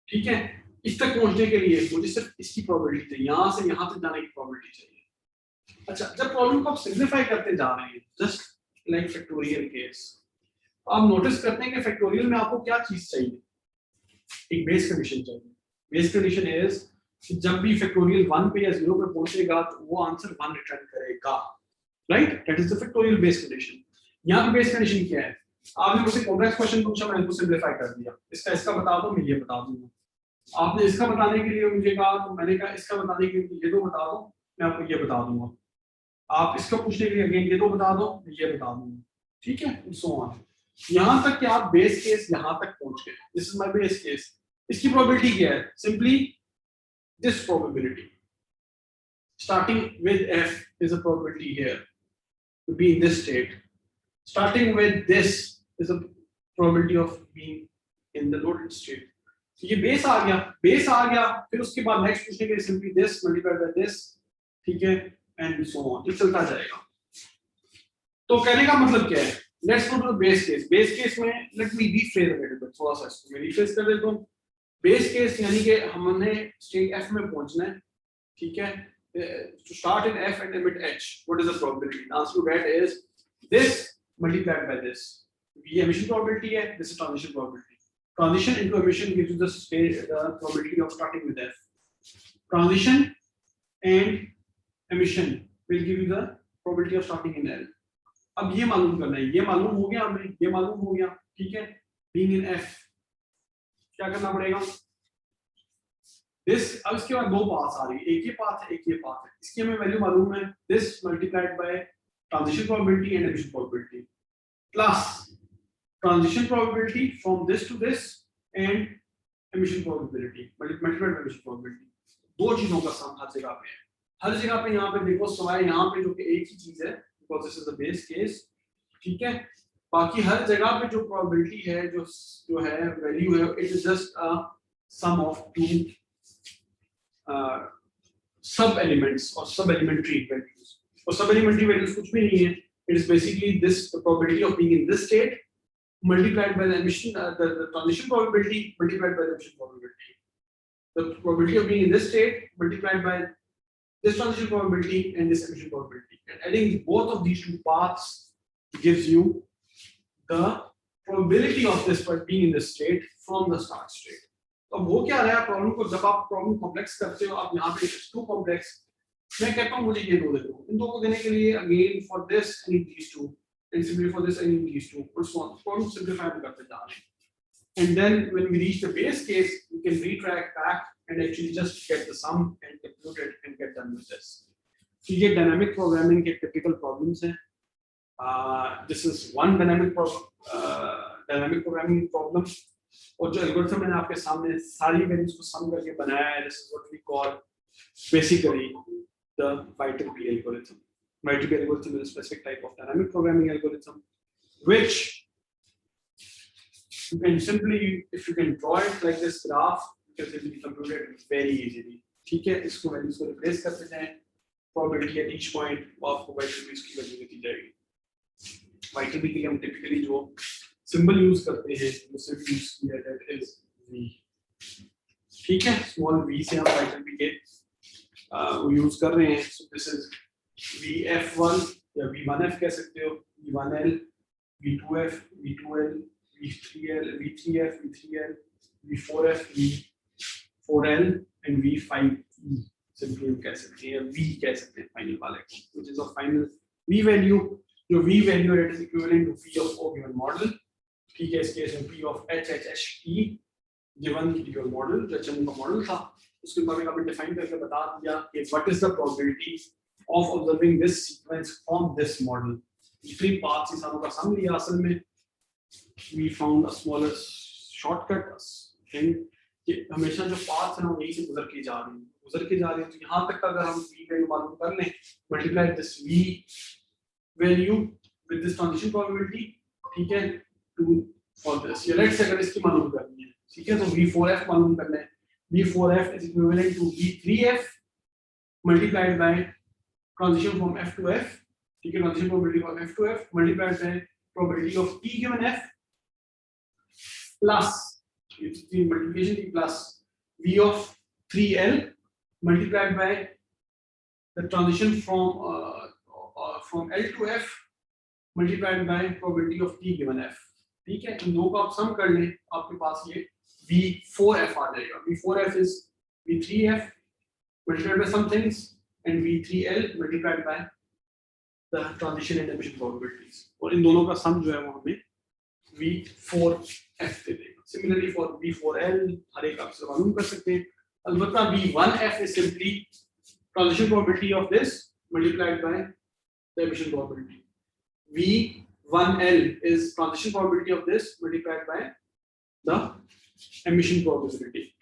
ठीक है, इस तक पहुंचने के लिए मुझे सिर्फ इसकी प्रोबेबिलिटी चाहिए, यहाँ से यहाँ तक जाने की प्रोबेबिलिटी चाहिए. अच्छा, जब प्रॉब्लम को आप सिंपलीफाई करते जा रहे हैं, जस्ट लाइक फैक्टोरियल केस, आप नोटिस करते हैं कि फैक्टोरियल में आपको क्या चीज चाहिए, एक बेस कंडीशन चाहिए. बेस कंडीशन इज कि जब भी फैक्टोरियल 1 पे या 0 पे पहुंचेगा तो वो आंसर 1 रिटर्न करेगा, right? That is the factorial base condition. यहाँ पे बेस कंडीशन क्या है, आपने मुझसे कॉम्प्लेक्स क्वेश्चन पूछा, मैंने उसको सिंपलीफाई कर दिया, इसका बता दो, मैं ये बता दूंगा. आपने इसका बताने के लिए मुझे कहा, तो मैंने कहा इसका बताने के लिए ये दो बता दो, मैं आपको ये बता दूंगा. आप इसका पूछने के लिए अगेन ये दो बता दो, मैं ये बता दूंगा. ठीक है, सो ऑन. यहाँ तक कि आप बेस केस यहाँ तक पहुंच गए, this is my base case. इसकी प्रोबेबिलिटी क्या है, simply this probability starting with f is a probability here to be in this state, starting with this is a probability of being in the loaded state. ये base आ गया, फिर उसके बाद next पूछने के लिए simply this multiplied by this. ठीक है, एंड सो ऑन, ये चलता जाएगा. तो कहने का मतलब क्या है, let's go to the base case. Base case में let me rephrase a little bit, थोड़ा सा इसको मैं रीफ्रेज कर देता हूं. बेस केस यानी कि हमने स्टेट f में पहुंचना है. ठीक है, to start in f and emit h, what is the probability? The answer to that is this multiplied by this. ये emission probability है, this is transition probability. Transition into emission gives you the probability of starting with f. Transition and emission will give you the probability of starting in L. अब ये मालूम करना है, ये मालूम हो गया हमें, ये मालूम हो गया. ठीक है, being in f क्या करना पड़ेगा, this. अब इसके बाद दो पाथ्स आ रही है, एक ये पाथ है, एक ये पाथ है. इसकी हमें वैल्यू मालूम है, this multiplied by transition probability and emission probability plus transition probability from this to this and emission probability multiplied by emission probability. दो चीजों का सम हर जगह पे है, हर जगह पे. यहाँ पे देखो सवाल यहाँ पे जो कि एक ही चीज है, because this is the base case. ठीक है, बाकी हर जगह पे जो probability है, जो है वैल्यू है, it is just a sum of two sub elements or sub elementary values. और sub elementary values कुछ भी नहीं है, it is basically this, the probability of being in this state multiplied by the emission, the transition probability multiplied by the emission probability. The probability of being in this state multiplied by this transition probability and this emission probability, and adding both of these two paths gives you the probability of this part being in this state from the start state. तो वो क्या रहा है problem को, जब आप problem complex करते हो, आप यहाँ पे टू कॉम्प्लेक्स, मैं कहता हूँ मुझे ये दो दे दो, इन दो को देने के लिए again for this I need these two and simply for this I need these two, और so on. प्रॉब्लम सिंपलीफाई करते जा रहे हैं. And then when we reach the base case, we can retract back and actually just get the sum and compute it and get done with this. So ये dynamic programming के typical problems हैं. This is one dynamic programming problem. और जो algorithm मैंने आपके सामने सारी values को sum करके बनाया है, this is what we call basically the Y2P algorithm. Y2P algorithm is a specific type of dynamic programming algorithm, which you can simply, if you can draw it like this graph, because it will be computed very easily. ठीक है, इसको values को replace करते जाएं, probability at each point आपको Y2P की value देती जाएगी. Y2P के लिए हम typically जो symbol use करते हैं, वो सिर्फ use किया है, that is V. ठीक है, small v से हम Y2P के use कर रहे हैं. So this is VF1 या V1F कह सकते हो, V1L, V2F, V2L, V3L, V3F, V3L, V4F, V4L and V5E. Simply हम कह सकते हैं, V कह सकते हैं final वाले को, which is of final V value. जो V value it is equivalent to P of O given model. ठीक है, इस केस में P of HHHE given given model, जो HM का मॉडल था, उसके बारे में हमने डिफाइन करके बता दिया कि what is the probability of observing this sequence from this model. Three paths इस का सम लिया असल में. We found a smaller shortcut and कि हमेशा जो paths हैं वो यहीं से गुजर के जा रहे हैं, तो यहाँ तक अगर हम V value मालूम कर लें, multiply this V value with this transition probability, ठीक है, to for this. ये let's say अगर इसकी मालूम करनी है, ठीक है, तो V4F मालूम करना है. V4F is equivalent to V3F multiplied by transition from F to F, ठीक है, transition probability of F to F multiplied by probability of P given F plus the multiplication plus V of 3L multiplied by the transition from L to F multiplied by probability of P given F. ठीक है, इन दो को आप सम कर लें, आपके पास ये V4F आ जाएगा. V4F is V3F multiplied by some things and V3L multiplied by the transition and emission probabilities. और इन दोनों का सम जो है वो हमें V4F दे देगा. Similarly for V4L हर एक आप से मालूम कर सकते हैं. अलबत्ता V1F is simply transition probability of this multiplied by the emission probability. V1L is transition probability of this multiplied by the emission probability.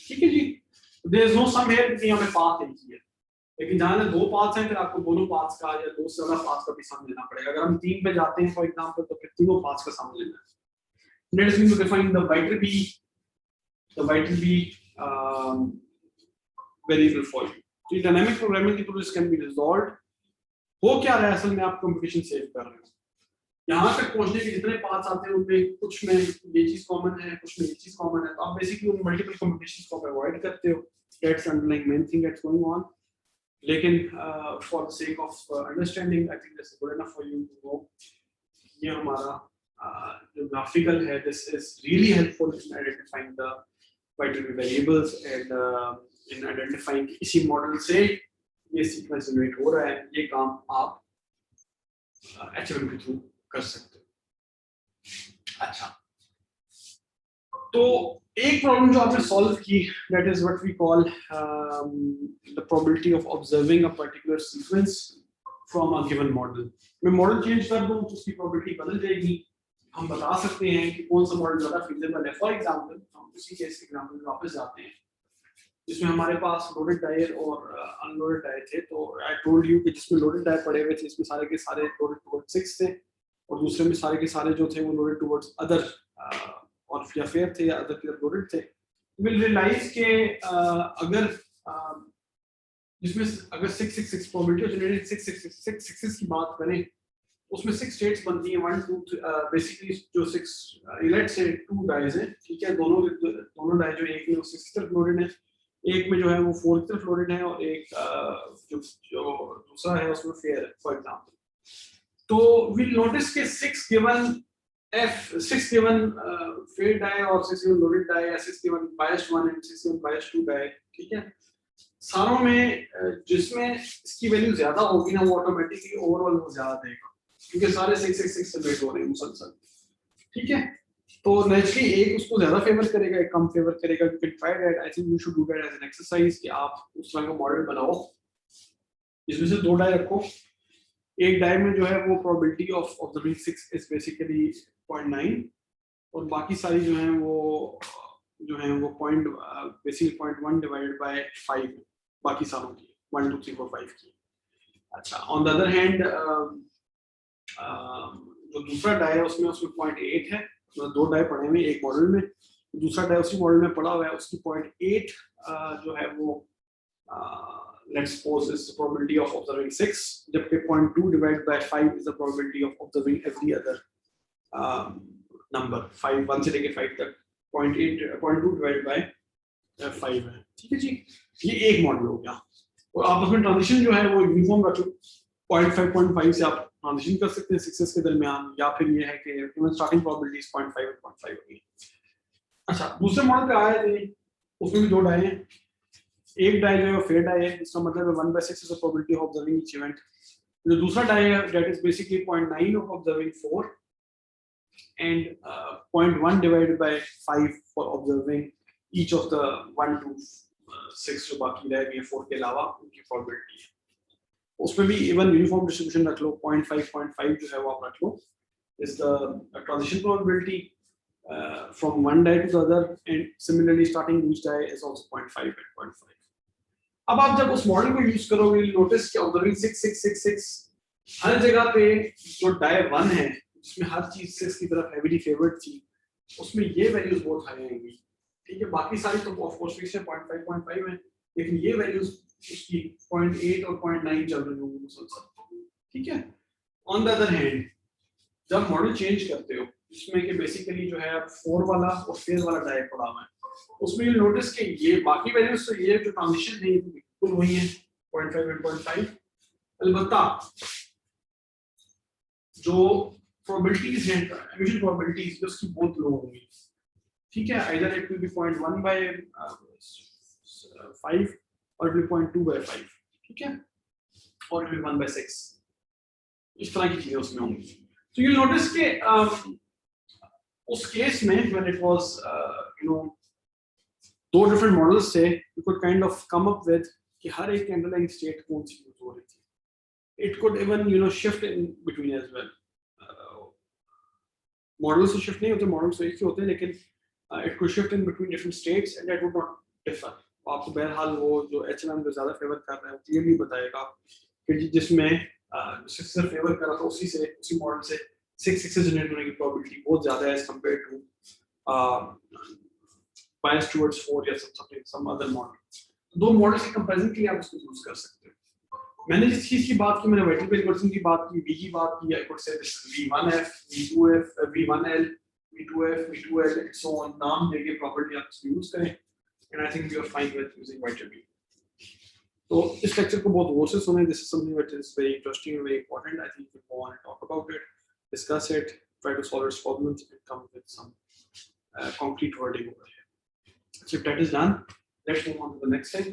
ठीक है जी. There is no sum here क्योंकि हमें path एक ही है. लेकिन जहाँ दो पाथ्स हैं, फिर आपको दोनों पाथ्स का या दो से ज्यादा पाथ्स का भी सम लेना पड़ेगा. अगर हम तीन पे जाते हैं फॉर एग्जांपल, तो फिर तीनों पाथ्स का सम लेना है. Let us going to define the Y2P variable for you. So dynamic programming के through this can be resolved. हो क्या रहा है असल में, आप कंप्यूटेशन सेव कर रहे हो. यहाँ तक पहुँचने के जितने पाथ्स आते हैं उनमें कुछ में ये चीज कॉमन है, कुछ में ये चीज कॉमन है, तो आप बेसिकली उन मल्टीपल कंप्यूटेशंस को अवॉइड करते हो. That's underlying main thing that's going on. लेकिन for the sake of understanding, I think this is good enough for you to know. ये हमारा जो graphical है, this is really helpful in identifying the Y2P variables and in identifying इसी model से ये sequence generate हो रहा है. ये काम आप HMM के थ्रू कर सकते हो. अच्छा, तो एक प्रॉब्लम जो आपने सॉल्व की, that is what we call the probability of observing a particular sequence from a given model. मैं मॉडल चेंज कर दूं तो उसकी probability बदल जाएगी. हम बता सकते हैं कि कौन सा मॉडल ज्यादा feasible है. फॉर एग्जांपल हम उसी केस एग्जांपल में वापस जाते हैं जिसमें हमारे पास लोडेड डायर और अनलोडेड डायर थे. तो आई टोल्ड यू कि जिसमें लोडेड डायर पड़े हुए थे इसमें सारे के सारे लोडेड टुवर्ड्स 6 थे, और दूसरे में सारे के सारे जो थे वो लोडेड टुवर्ड्स अदर और या फेयर थे या अदर की तरफ लोडेड थे. विल रियलाइज के अगर जिसमें अगर 666 प्रोबेबिलिटी जनरेटेड 666 की बात करें, उसमें 6 स्टेट्स बनती हैं. 1 2 बेसिकली जो 6 लेट्स से 2 डायज हैं, ठीक है, दोनों डाय जो एक में 6 तरफ लोडेड है, एक में जो है वो 4 की तरफ लोडेड है और एक जो दूसरा है उसमें फेयर है फॉर एग्जांपल। तो we'll notice कि 6 given F, 6 given fair die और 6 given loaded die या 6 given biased 1 and 6 given biased 2 die, ठीक है, सारों में जिसमें इसकी वैल्यू ज्यादा होगी ना वो ऑटोमेटिकली ओवरऑल वो ज्यादा देगा क्योंकि सारे 6 से बेट हो रहे हैं मुसलसल, ठीक है। तो नेचुरली एक उसको ज्यादा फेवर करेगा, एक कम फेवर करेगा। You can try that, I think you should do that as an exercise कि आप उस तरह का मॉडल बनाओ जिसमें से 2 डाई रखो। एक डाई में जो है वो probability of observing 6 is basically 0.9 और बाकी सारी जो है वो बेसिकली 0.1 डिवाइडेड बाय 5 बाकी सारों की 1 2 3 4 5 की। अच्छा, ऑन द अदर हैंड जो दूसरा डाई है उसमें 0.8 है, तो 2 डाई पड़े हुए एक मॉडल में, दूसरा डाई उसी मॉडल में पड़ा हुआ है, उसकी 0.8 जो है वो let's suppose is the probability of observing 6, जबकि 0.2 divided by 5 is the probability of observing every other number, 5 1 से लेके 5 तक 0.2 divided by 5 है, ठीक है जी। ये एक मॉडल हो गया और आप उसमें ट्रांजिशन जो है वो यूनिफॉर्म रख लो, 0.5 से आप ट्रांजिशन कर सकते हैं 6 के दरमियान, या फिर ये है कि इवन स्टार्टिंग प्रोबेबिलिटीज 0.5 और 0.5 होगी। अच्छा, दूसरे मॉडल पे आए थे, उसमें भी 2 डाई हैं। एक डाई जो है फेयर डाई है, इसका मतलब है 1/6 is the probability of observing each event। जो दूसरा डाई है that is basically 0.9 of observing 4 and 0.1 divided by 5 for observing each of the 1 to 6 जो बाकी रह गए 4 के अलावा उनकी probability है। उसमें भी even uniform distribution रख लो, 0.5 जो है वो आप रख लो is the transition probability from one die to the other, and similarly starting each die is also 0.5 and 0.5। अब आप जब उस मॉडल को यूज करोगे नोटिस कि ऑब्जर्विंग 6 हर जगह पे जो डाई 1 है जिसमें हर चीज 6 की तरफ हेवीली फेवर्ड थी उसमें ये वैल्यूज बहुत हाई आएंगी, ठीक है। बाकी सारी तो ऑफ कोर्स फिक्स है 0.5 है, लेकिन ये वैल्यूज उसकी 0.8 और 0.9 चल रही होंगी मुसलसल, ठीक है। ऑन द अदर हैंड जब मॉडल चेंज करते हो जिसमें कि बेसिकली जो है 4 वाला और फेयर वाला डाई पड़ा हुआ है, उसमें ये नोटिस कि ये बाकी वैल्यूज तो ये जो ट्रांजिशन है बिल्कुल वही है 0.5 और 0.5, अलबत्ता जो प्रोबेबिलिटीज हैं एमिशन प्रोबेबिलिटीज उसकी बहुत लो होंगी, ठीक है। Either it will be 0.1 by 5 और इट विल 0.2 by 5, ठीक है, और इट विल 1/6, इस तरह की चीजें उसमें होंगी। तो यू नोटिस के उस केस में when it was दो डिफरेंट मॉडल्स थे, you could kind of come up with कि हर एक अंडरलाइंग स्टेट कौन सी यूज हो रही थी। It could even shift in between as well। Models तो शिफ्ट नहीं होते, मॉडल्स तो एक ही होते हैं, लेकिन it could shift in between different states and that would not differ। आपको बहरहाल वो जो HMM जो ज्यादा फेवर कर रहा है वो क्लियरली बताएगा कि जिसमें 6 से फेवर कर रहा था उसी मॉडल से 6 जनरेट होने की प्रोबेबिलिटी बहुत ज्यादा है as compare to bias towards 4 या some other model। दो मॉडल्स के कंपैरिजन के लिए आप इसको यूज कर सकते हो। मैंने जिस चीज की बात की, मैंने वेक्टर एल्गोरिथम की बात की, V की बात की, I could say this is V1F, V2F, V1L, V2F, V2L and so on, नाम देके प्रॉपर्टी आप इसको यूज करें and I think we are fine with using vector V। तो इस लेक्चर को बहुत गौर से सुनें, this is something that is very interesting and very important। I think we go on and talk about it, discuss it, try to solve its problems and come with some concrete wording over here। So if that is done, let's move on to the next thing।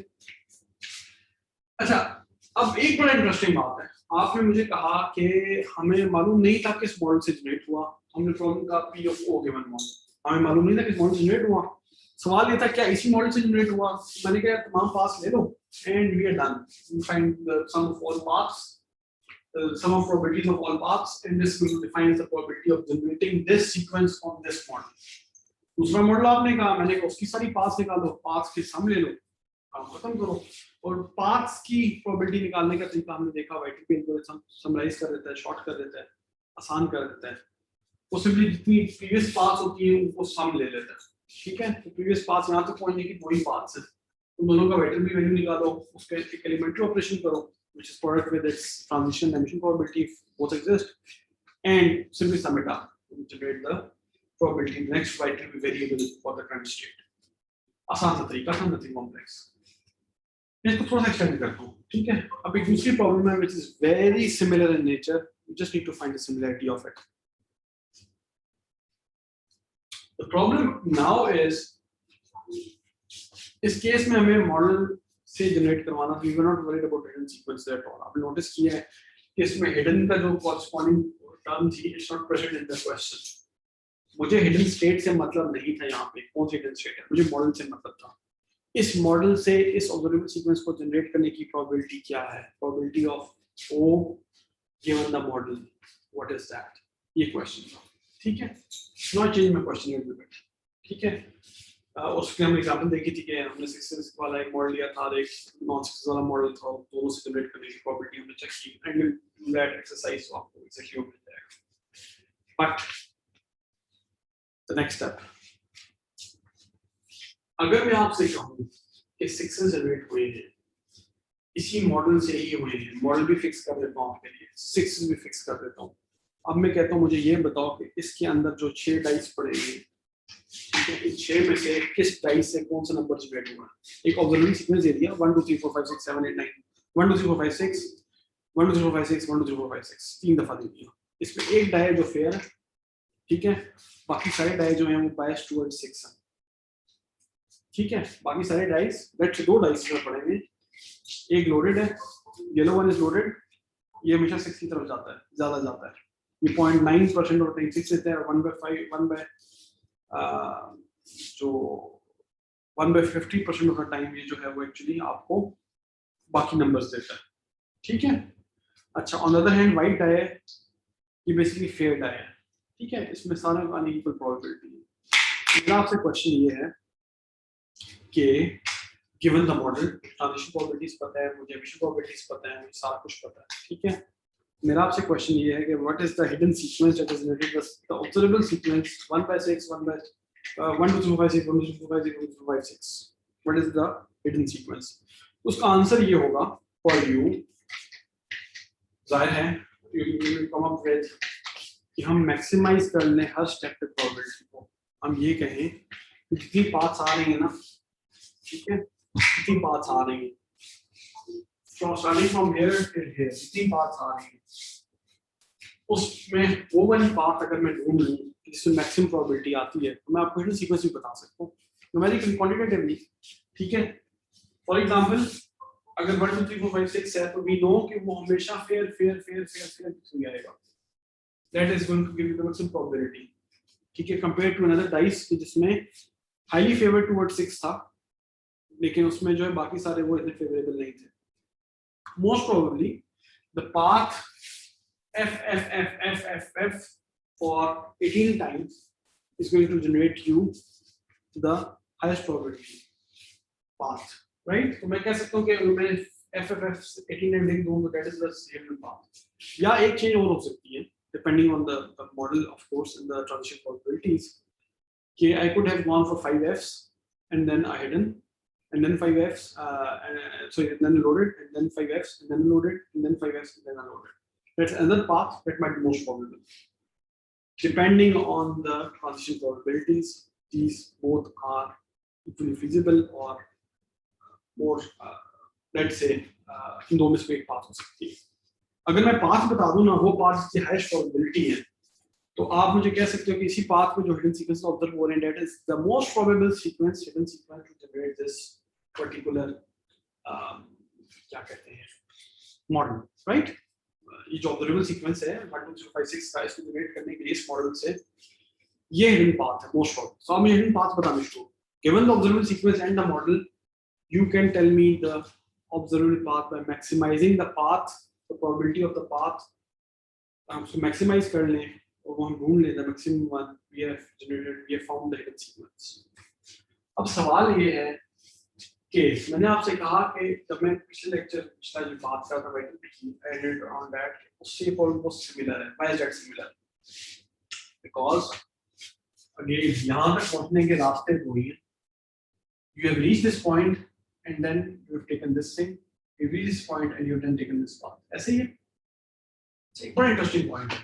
अच्छा, अब एक बड़ा interesting बात है, आपने मुझे कहा कि हमें मालूम नहीं था किस मॉडल से जनरेट हुआ, हमने प्रॉब्लम का P of O given model, हमें मालूम नहीं था किस मॉडल से जनरेट हुआ। सवाल ये था क्या इसी मॉडल से जनरेट हुआ। मैंने कहा तमाम पाथ्स ले लो and we are done, we find the sum of all paths, the sum of probabilities of all paths and this will define the probability of generating this sequence on this model। दूसरा model आपने कहा, मैंने कहा उसकी सारी paths निकालो, paths के सम ले लो, काम खत्म करो। और पाथ्स की प्रोबेबिलिटी निकालने का तरीका हमने देखा, वेक्टर एल्गोरिथम समराइज कर देता है, शॉर्ट कर देता है, आसान कर देता है। वो सिंपली जितनी प्रीवियस पाथ्स होती हैं उनको सम ले लेता है, ठीक है। तो प्रीवियस पाथ्स यहाँ तक पहुंचने की वही पाथ्स है, उन दोनों का वेक्टर भी वैल्यू निकालो, उसके एक एलिमेंट्री ऑपरेशन करो which is product with its transition emission probability if both exist and simply sum it up to generate the probability the next vector will be variable for the current state। आसान सा तरीका था, nothing complex। मैं इसको थोड़ा सा extend करता हूँ, ठीक है। अब एक दूसरी प्रॉब्लम है which is very similar in nature, you just need to find the similarity of it. The problem now is, इस केस में हमें मॉडल से जनरेट करवाना, we were not worried about hidden sequence at all. आपने notice किया है कि इसमें हिडन का जो कॉरस्पॉन्डिंग टर्म थी, it's not present in the question. मुझे हिडन स्टेट से मतलब नहीं था, यहाँ पे कौन सी हिडन स्टेट है, मुझे मॉडल से मतलब था। इस मॉडल से इस ऑब्जर्वेबल सीक्वेंस को जनरेट करने की प्रोबेबिलिटी क्या है, probability of O given the model, what is that, ये क्वेश्चन था, ठीक है। Not change my question a little bit, ठीक है। उसके हम एग्जांपल देखी थी कि हमने 6 वाला एक मॉडल लिया था, एक नॉन 6 वाला मॉडल था, दोनों से जनरेट करने की प्रोबेबिलिटी हमने चेक की, एंड दैट एक्सरसाइज आपको एग्जैक्टली मिल जाएगा। बट द नेक्स्ट स्टेप, अगर मैं आपसे कहूँ कि 6 जनरेट हुए हैं इसी मॉडल से ही हुए हैं, मॉडल भी फिक्स कर देता हूँ आपके लिए, 6 भी फिक्स कर देता हूँ। अब मैं कहता हूँ मुझे ये बताओ कि इसके अंदर जो 6 डाइस पड़ेंगे, ठीक है, इस 6 में से किस डाइस से कौन सा नंबर जनरेट हुआ है। एक ऑब्जर्वेबल सीक्वेंस दे दिया 1 2 3 4 5 6 7 8 9, 1 2 3 4 5 6, 1 2 3 4 5 6, 1 2 3 4 5 6, 3 दफा दे दिया। इसमें एक डाई जो फेयर है, ठीक है, बाकी सारे डाई जो हैं वो बायस टुवर्ड्स 6 है, ठीक है। बाकी सारे डाइस, लेट्स 2 डाइस में पड़ेंगे, एक लोडेड है, येलो वन इज लोडेड, ये हमेशा 6 की तरफ जाता है, ज्यादा जाता है, ये 0.9% और 6 देता है, 1/5 1 बाय जो 1/50% ऑफ द टाइम ये जो है वो एक्चुअली आपको बाकी नंबर्स देता है, ठीक है। अच्छा, on the other hand white die है, ये बेसिकली फेयर डाई है, ठीक है, इसमें सारे अनइक्वल प्रोबेबिलिटी है। मेरा आपसे क्वेश्चन ये है कि given the model, transition probabilities पता है मुझे, एमिशन प्रोबेबिलिटीज पता है मुझे, सारा कुछ पता है, ठीक है। मेरा आपसे क्वेश्चन ये है कि what is the hidden sequence that is generated, the observable sequence 1/6 1 2 3 4 5 6 1 2 3 4 5 6 1 2 3 4 5 6, what is the hidden sequence. उसका आंसर ये होगा फॉर यू, जाहिर है you will come up with कि हम मैक्सिमाइज कर लें हर स्टेप पे प्रोबेबिलिटी को। हम ये कहें कि जितनी पाथ्स आ रही है ना, ठीक है, जितनी पाथ्स आ रही है starting from here till here, जितनी पाथ्स आ रही है उसमें वो वाली पाथ अगर मैं ढूंढ लूं जिसमें मैक्सिमम प्रोबेबिलिटी आती है तो मैं आपको हिडन सीक्वेंस भी बता सकता हूँ न्यूमेरिकली क्वांटिटेटिवली, ठीक है। फॉर एग्जांपल अगर 1 2 3 4 5 6 है तो वी नो कि वो हमेशा fair fair fair fair fair ही आएगा, that is going to give you the maximum probability, ठीक है, कंपेयर टू अनदर डाइस जिसमें हाईली फेवर्ड टुवर्ड 6 था लेकिन उसमें जो है बाकी सारे वो इतने फेवरेबल नहीं थे। Most probably the path f for 18 times is going to generate you the highest probability path, right? तो मैं कह सकता हूँ कि मैं f 18 टाइम लिख दूँ तो that is the same path, या एक चीज और हो सकती है depending on the model of course and the transition probabilities कि I could have gone for 5f's and then a hidden and then 5f's and then loaded and then 5f's and then loaded and then 5f's and then unloaded. That's another path that might be most probable. Depending on the transition probabilities, these both are equally feasible or more, let's say, इन दो में से एक path हो सकती है। अगर मैं path बता दूं ना, वो path जिसकी highest probability है, तो आप मुझे कह सकते हो कि इसी path में जो hidden sequence ऑब्जर्व हो रहे हैं, that is the most probable sequence, hidden sequence to generate this particular, क्या कहते हैं, model, right? ये जो ऑब्जर्वेबल सीक्वेंस है 1 2 3 5 6 का, इसको जनरेट करने के लिए इस मॉडल से ये हिडन पाथ है मोस्ट प्रोबेबल। सो हम हिडन पाथ बताने शुरू, given the observable sequence and the model you can tell me the observable path by maximising the path, the probability of the path, हम उसको maximise कर लें और वो हम ढूंढ लें the maximum one we have generated, we have found the hidden sequence. अब सवाल ये है कि मैंने आपसे कहा कि जब मैं पिछले लेक्चर पिछला जो बात कर रहा था एडेड ऑन दैट, उससे ऑलमोस्ट सिमिलर है, why is that similar, because again यहां तक पहुंचने के रास्ते दो ही हैं, you have reached this point and then you have taken this thing, you reach this point and you have then taken this path, ऐसे ही है। एक बड़ा इंटरेस्टिंग पॉइंट है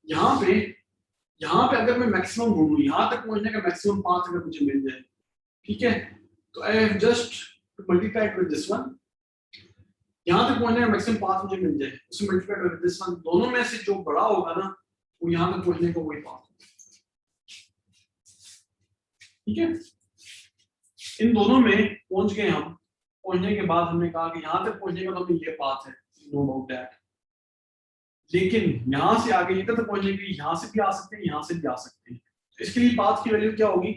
यहाँ पे अगर मैं मैक्सिमम ढूंढूं, यहाँ तक पहुंचने का मैक्सिमम पाथ अगर मुझे मिल जाए, ठीक है, तो I have just to multiply it with this one, यहाँ तक पहुंचने का मैक्सिमम पाथ मुझे मिल जाए, उससे मल्टीप्लाई विद दिस वन, दोनों में से जो बड़ा होगा ना वो यहाँ तक पहुंचने का वही पाथ, ठीक है। इन दोनों में पहुंच गए हम, पहुंचने के बाद हमने कहा कि यहाँ तक पहुंचने का तो हमें ये पाथ है, नो अबाउट दैट, लेकिन यहाँ से आगे इधर तक पहुंचने के लिए यहाँ से भी आ सकते हैं, यहाँ से भी आ सकते हैं। इसके लिए पाथ की वैल्यू क्या होगी,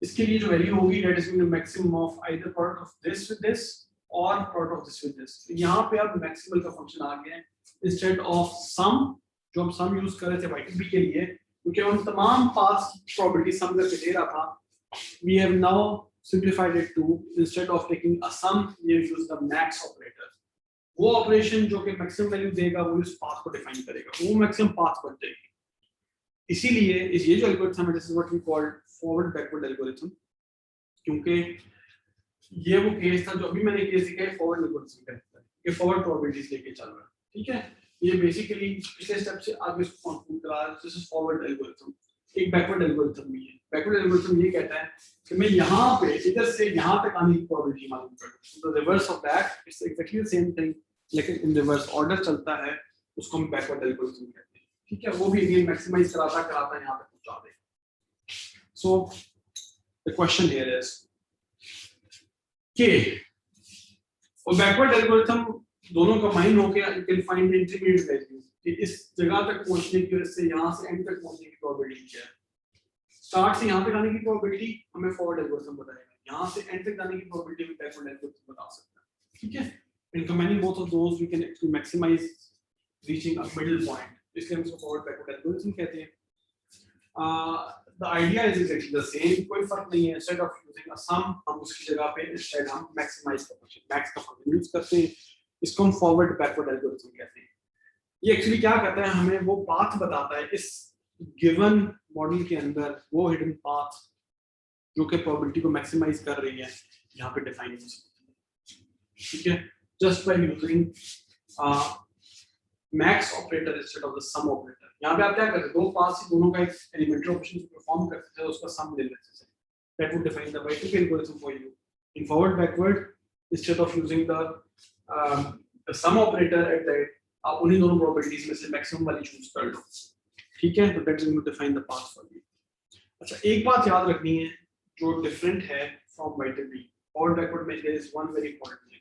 इसके लिए जो वैल्यू होगी that is maximum of either product of this with this और product of this with this. यहाँ पे अब मैक्सिमल का फंक्शन आ गया है इंस्टेड ऑफ सम, जो हम सम यूज कर रहे थे वाई बी के लिए, क्योंकि हम तमाम पाथ्स की प्रोबेबिलिटी सम करके दे रहा था, we have now simplified it to, instead of taking a sum we have used the max operator। वो ऑपरेशन जो कि मैक्सिमम वैल्यू देगा वो इस पाथ को डिफाइन करेगा, वो मैक्सिमम पाथ बन जाएगी। इसीलिए इस ये जो एल्गोरिथम है, this is what we called forward backward algorithm, क्योंकि ये वो केस था जो अभी मैंने केस दिखाया है फॉरवर्ड एल्गोरिथम का, ये फॉरवर्ड प्रोबेबिलिटीज लेके चल रहा है, ठीक है। ये बेसिकली पिछले स्टेप से आगे इसको कंक्लूड करा, दिस इज फॉरवर्ड एल्गोरिथम। एक बैकवर्ड एल्गोरिथम भी है, बैकवर्ड एल्गोरिथम ये कहता है कि मैं यहाँ पे इधर से यहाँ तक आने की प्रोबेबिलिटी मालूम करूँ, तो reverse of that it's exactly the same thing, लेकिन इन रिवर्स ऑर्डर चलता है, उसको हम बैकवर्ड एल्गोरिथम कहते हैं, ठीक है। वो भी अगेन मैक्सिमाइज कराता कराता यहाँ तक पहुँचा देगा। So the question here is के और बैकवर्ड एल्गोरिथम दोनों कंबाइन होके you can find the intermediate value कि इस जगह तक पहुंचने की वजह से यहाँ से एंड तक पहुंचने की प्रोबेबिलिटी क्या है। स्टार्ट से यहाँ तक आने की प्रोबेबिलिटी हमें फॉरवर्ड एल्गोरिथम बताएगा, यहाँ से एंड तक जाने की प्रोबेबिलिटी भी बैकवर्ड एल्गोरिथम बता सकता है, ठीक है। In combining both of those we can actually maximise reaching a middle point, इसलिए हम इसको फॉरवर्ड बैकवर्ड एल्गोरिथम कहते हैं। The idea is actually the same, कोई फर्क नहीं है, instead of using a sum हम उसकी जगह पे इंस्टेड हम मैक्सिमाइज का फंक्शन मैक्स का फंक्शन यूज करते हैं, इसको हम फॉरवर्ड बैकवर्ड एल्गोरिथम कहते हैं। ये एक्चुअली क्या करता है, हमें वो पाथ बताता है इस गिवन मॉडल के अंदर, वो हिडन पाथ जो कि प्रोबेबिलिटी को मैक्सिमाइज कर रही है यहाँ पे डिफाइन हो सकती है, ठीक है, just by using max operator instead of the sum operator. यहाँ पे आप क्या करते हैं, दो पाथ से दोनों का एक एलिमेंट्री ऑपरेशन परफॉर्म करते थे, उसका सम ले लेते थे, दैट वुड डिफाइन द वाई-टू algorithm for you. In forward backward instead of using the sum operator at that, आप उन्हीं दोनों प्रोबेबिलिटीज में से मैक्सिमम वाली चूज कर लो, ठीक है, तो that is going to define the path for you. अच्छा, एक बात याद रखनी है जो डिफरेंट है फ्रॉम वाई-टू-बी, फॉरवर्ड बैकवर्ड में there is one very important thing,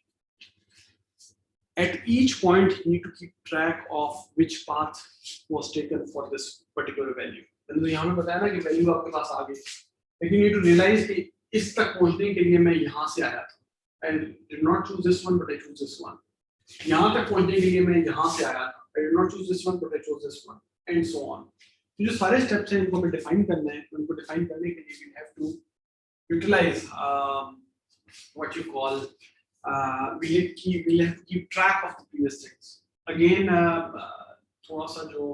at each point you need to keep track of which path was taken for this particular value। मैंने तो यहाँ में बताया ना कि वैल्यू आपके पास आ गई, लेकिन you need to realize कि इस तक पहुँचने के लिए मैं यहाँ से आया था, and did not choose this one but I choose this one। यहाँ तक पहुँचने के लिए मैं यहाँ से आया था, I did not choose this one but I chose this one, and so on। तो जो सारे स्टेप्स हैं इनको हमें डिफाइन करना है, उनको डिफाइन करने के लिए we have to utilize what you call we'll have to keep track of the previous things। Again थोड़ा सा जो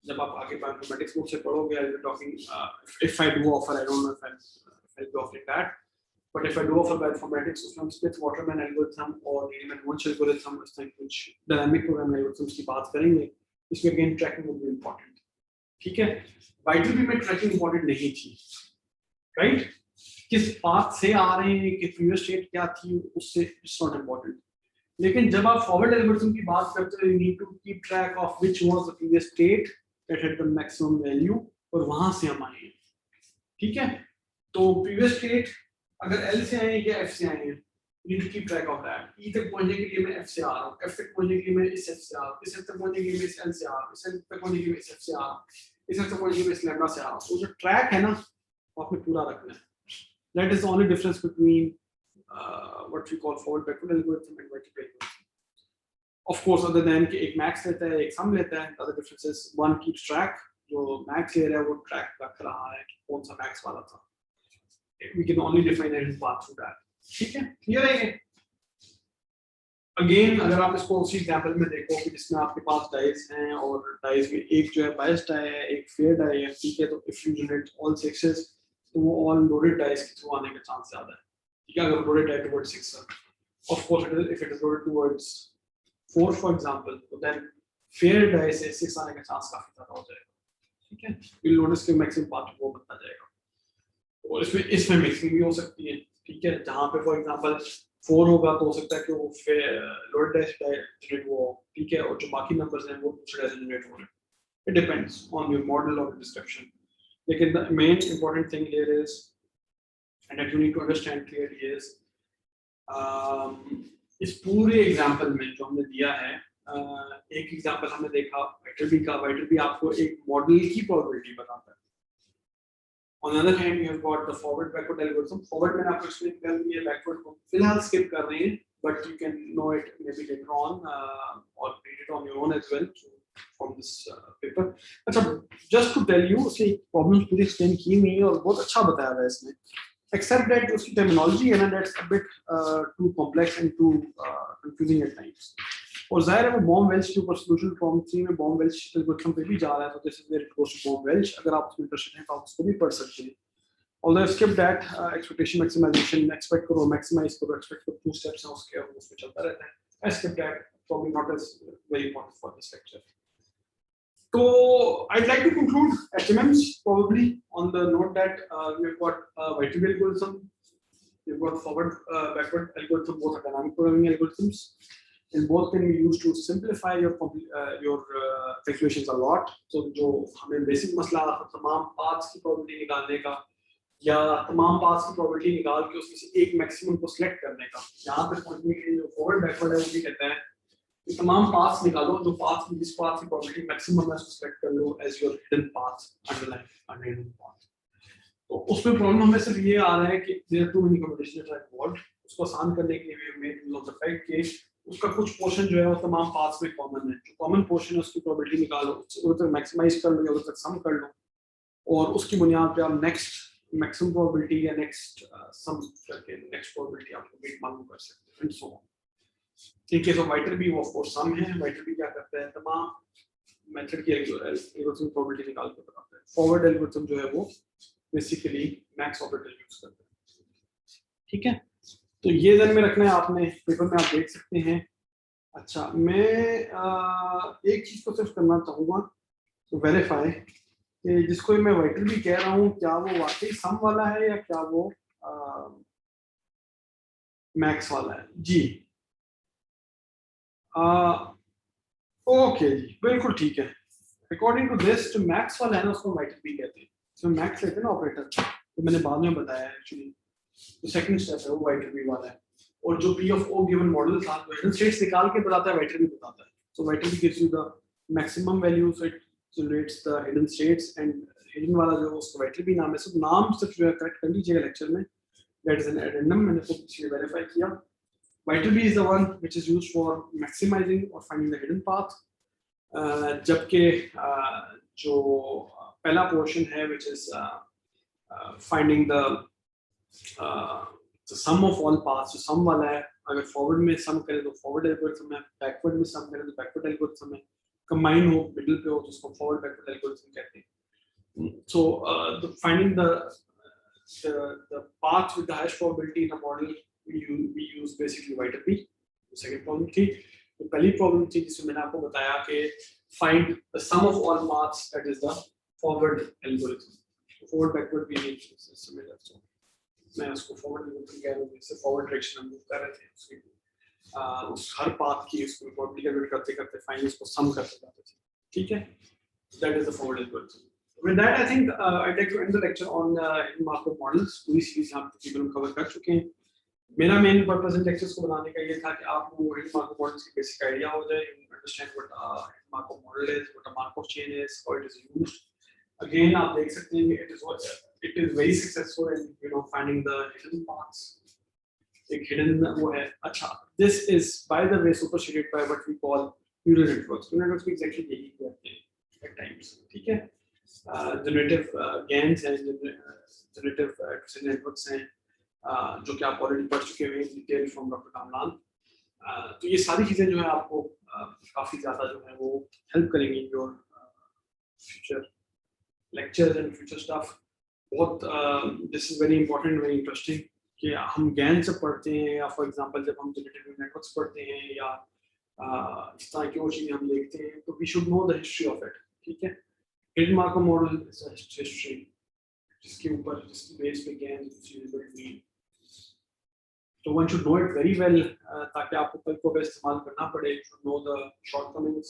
जब आप आगे mathematics book से पढ़ोगे, I'll be talking if I do offer, I don't know if I'll be offering that, but if I do offer mathematics उसमें हम Smith-Waterman algorithm और Needleman-Wunsch algorithm, इस तरह कुछ dynamic programming algorithms की बात करेंगे, इसमें again tracking will be important, ठीक है। वाई-टू-बी में tracking important नहीं थी, right? किस पाथ से आ रहे हैं कि प्रीवियस स्टेट क्या थी उससे इट्स नॉट इम्पोर्टेंट, लेकिन जब आप फॉरवर्ड एल्गोरिथम की बात करते हो you need to keep track of which was the previous state that had the maximum value, और वहां से हम आए हैं, ठीक है। तो प्रीवियस स्टेट अगर एल से आए या एफ से आए हैं, you need to keep track of that. E तक पहुंचने के लिए मैं एफ से आ रहा हूं, एफ तक पहुंचने के लिए मैं इस एफ से आ रहा हूं, इस एफ तक पहुंचने के लिए मैं इस एल से आ रहा हूं, इस एल तक पहुंचने के लिए मैं इस एफ से आ रहा हूं, इस एफ तक पहुंचने के लिए मैं इस लैम्डा से आ रहा हूं। तो जो ट्रैक है ना वो आपने पूरा रखना है। That is the only difference between what we call forward backward algorithm and vertical algorithm. Of course, other than कि एक max लेता है, एक sum लेता है, the other difference is one keeps track, जो max ले रहा है वो track रख रहा है कि कौन सा max वाला था। We can only define a path through that, ठीक है, clear है ये? Again, अगर आप इसको उसी example में देखो कि जिसमें आपके पास dice हैं और dice में एक जो है biased die है, एक fair die है, ठीक है, तो if you generate all sixes तो वो ऑल लोडेड डाइस के थ्रू आने का चांस ज्यादा है, ठीक है। अगर loaded die towards 6 of course if it is loaded towards 4 for example, तो देन फेयर डाई से 6 आने का चांस काफी ज्यादा हो जाएगा, ठीक है। विल नोटिस के मैक्सिमम पार्ट वो बनता जाएगा, और इसमें मिक्सिंग भी हो सकती है, ठीक है, जहाँ पे फॉर एग्जांपल 4 होगा तो हो सकता है कि वो लोअर डैश जनरेट हो, ठीक है, और जो बाकी नंबर्स हैं वो दूसरे डैश जनरेट हो रहे हैं. It depends on your model or description. लेकिन the main important thing here is, and that you need to understand clearly is, इस पूरे एग्जांपल में जो हमने दिया है, एक एग्जांपल हमने देखा वाइटरबी का. वाइटरबी आपको एक मॉडल की प्रोबेबिलिटी बताता है. On the other hand, you have got the forward backward algorithm. Forward मैंने आपको explain कर दिया, backward को फिलहाल skip कर रहे हैं, but you can know it maybe later on or read it on your own as well from this paper. अच्छा, just to tell you, उसने problems पूरी explain की नहीं है और बहुत अच्छा बताया हुआ है इसमें. Except that उसकी terminology है ना, that's a bit too complex and too confusing at times. और जाहिर है वो बॉम वेल्च के ऊपर सोल्यूशन फॉर्म 3 में बॉम वेल्च एल्गोरिथम पे भी जा रहा है, तो this is where it goes to Baum Welch. अगर आप उसमें इंटरेस्टेड हैं तो आप उसको भी पढ़ सकते हैं. Although skip that, expectation maximization, expect करो, maximize करो, expect करो, 2 steps हैं उसके, और उसमें चलता रहता है. I skip that, probably not as very important for this lecture. So I'd like to conclude HMMs probably on the note that we've got Viterbi algorithm, we've got forward backward algorithm, both are dynamic programming algorithms, and both can be used to simplify your calculations a lot. So जो हमें basic मसला तमाम paths की probability निकालने का, या तमाम paths की probability निकाल के उसमें से एक maximum को select करने का, यहाँ पे पहुंचने के लिए जो forward backward है वो भी कहता है कि तमाम paths निकालो, जो paths की जिस path की probability maximum है उसको select कर लो as your hidden path, underlying hidden path. तो उसमें प्रॉब्लम हमें सिर्फ ये आ रहा है कि there are too many computations involved. उसको आसान करने के लिए we have made use of the fact कि उसका कुछ पोर्शन जो है वो तमाम पाथ्स में कॉमन है. जो कॉमन पोर्शन है उसकी प्रोबेबिलिटी निकालो, उधर तक मैक्सिमाइज कर लो या उधर तक सम कर लो, और उसकी बुनियाद पे आप नेक्स्ट मैक्सिमम प्रोबेबिलिटी या नेक्स्ट सम करके नेक्स्ट प्रोबेबिलिटी आप वेट मालूम कर सकते हैं, एंड सो ऑन. ठीक है, तो वाइटरबी वो ऑफ कोर्स सम है. वाइटरबी क्या करता है, तमाम मेथड की एल्गोरिथम प्रोबेबिलिटी निकाल के बताता है. फॉरवर्ड एल्गोरिथम जो है वो बेसिकली मैक्स ऑपरेटर यूज करता है. ठीक है, तो ये ध्यान में रखना है आपने, पेपर में आप देख सकते हैं. अच्छा, मैं एक चीज को सिर्फ करना चाहूँगा, तो वेरीफाई कि जिसको मैं वाइटरबी कह रहा हूँ क्या वो वाकई सम वाला है या क्या वो मैक्स वाला है. जी ओके जी, बिल्कुल ठीक है. अकॉर्डिंग टू दिस जो मैक्स वाला है ना उसको वाइटरबी कहते हैं. तो मैक्स लेते हैं ना ऑपरेटर, तो मैंने बाद में बताया एक्चुअली. तो सेकंड स्टेप है वो वाइटरबी वाला है. और जो P of O given model था वो हिडन स्टेट्स निकाल के बताता है, वाइटरबी बताता है. So Viterbi gives you the maximum value, so it generates the hidden states. And hidden वाला जो उसको वाइटरबी नाम है. सब नाम सिर्फ जो है करेक्ट कर लीजिएगा लेक्चर में. दैट इज एन एडेंडम, मैंने तो पिछले वेरीफाई किया. Viterbi is the one which is used for maximising और फाइंडिंग द हिडन पाथ. जबकि जो पहला पोर्शन है व्हिच इज फाइंडिंग द तो सम ऑफ ऑल पाथ्स, जो सम वाला है, अगर फॉरवर्ड में सम करें तो फॉरवर्ड एल्गोरिथम है, बैकवर्ड में सम करें तो बैकवर्ड एल्गोरिथम है, कंबाइन हो मिडिल पे हो तो उसको फॉरवर्ड बैकवर्ड एल्गोरिथम कहते हैं. So the finding the path with the highest probability in a model we use basically Viterbi. Second problem थी. तो पहली प्रॉब्लम थी जिसमें मैंने आपको बताया कि find the sum of all paths, that is the forward algorithm. Forward backward भी नहीं समझ सकते. मैं उसको फॉरवर्ड एल्गोरिथम कह रहा हूँ, इससे फॉरवर्ड डायरेक्शन में मूव कर रहे थे. उसकी उस हर पाथ की उसको प्रोबेबिलिटी कैलकुलेट करते करते फाइनली उसको सम करते जाते थे. ठीक है, that is the forward algorithm. With that, I think I'd like to end the lecture on hidden Markov models. पूरी सीरीज हम तकरीबन कवर कर चुके हैं. मेरा मेन पर्पस इन लेक्चर्स को बनाने का ये था कि आपको हिडन मार्कोव मॉडल्स की बेसिक आइडिया हो जाए. You understand what a hidden Markov model is, what a Markov chain is, how it is used. Again, आप देख सकते हैं कि it is very successful in finding the hidden paths. एक hidden वो है. अच्छा, this is by the way superseded by what we call neural networks. Neural networks भी exactly यही करते हैं at times. ठीक है, generative GANs हैं, generative networks हैं, जो कि आप ऑलरेडी पढ़ चुके हैं डिटेल फ्रॉम डॉक्टर कामरान. तो ये सारी चीजें जो है आपको काफी ज्यादा जो है वो हेल्प करेंगी in your future lectures and future stuff. बहुत this is very important, very interesting कि हम ज्ञान से पढ़ते हैं, या फॉर एग्जांपल जब हम जनरेटिव नेटवर्क्स पढ़ते हैं या इस तरह की और चीजें हम देखते हैं, तो we should know the history of it. ठीक है, hidden Markov model is a history जिसके ऊपर जिसकी बेस पे ज्ञान चीजें बनी. So one should know it very well ताकि आपको कल को भी इस्तेमाल करना पड़े. You should know the shortcomings,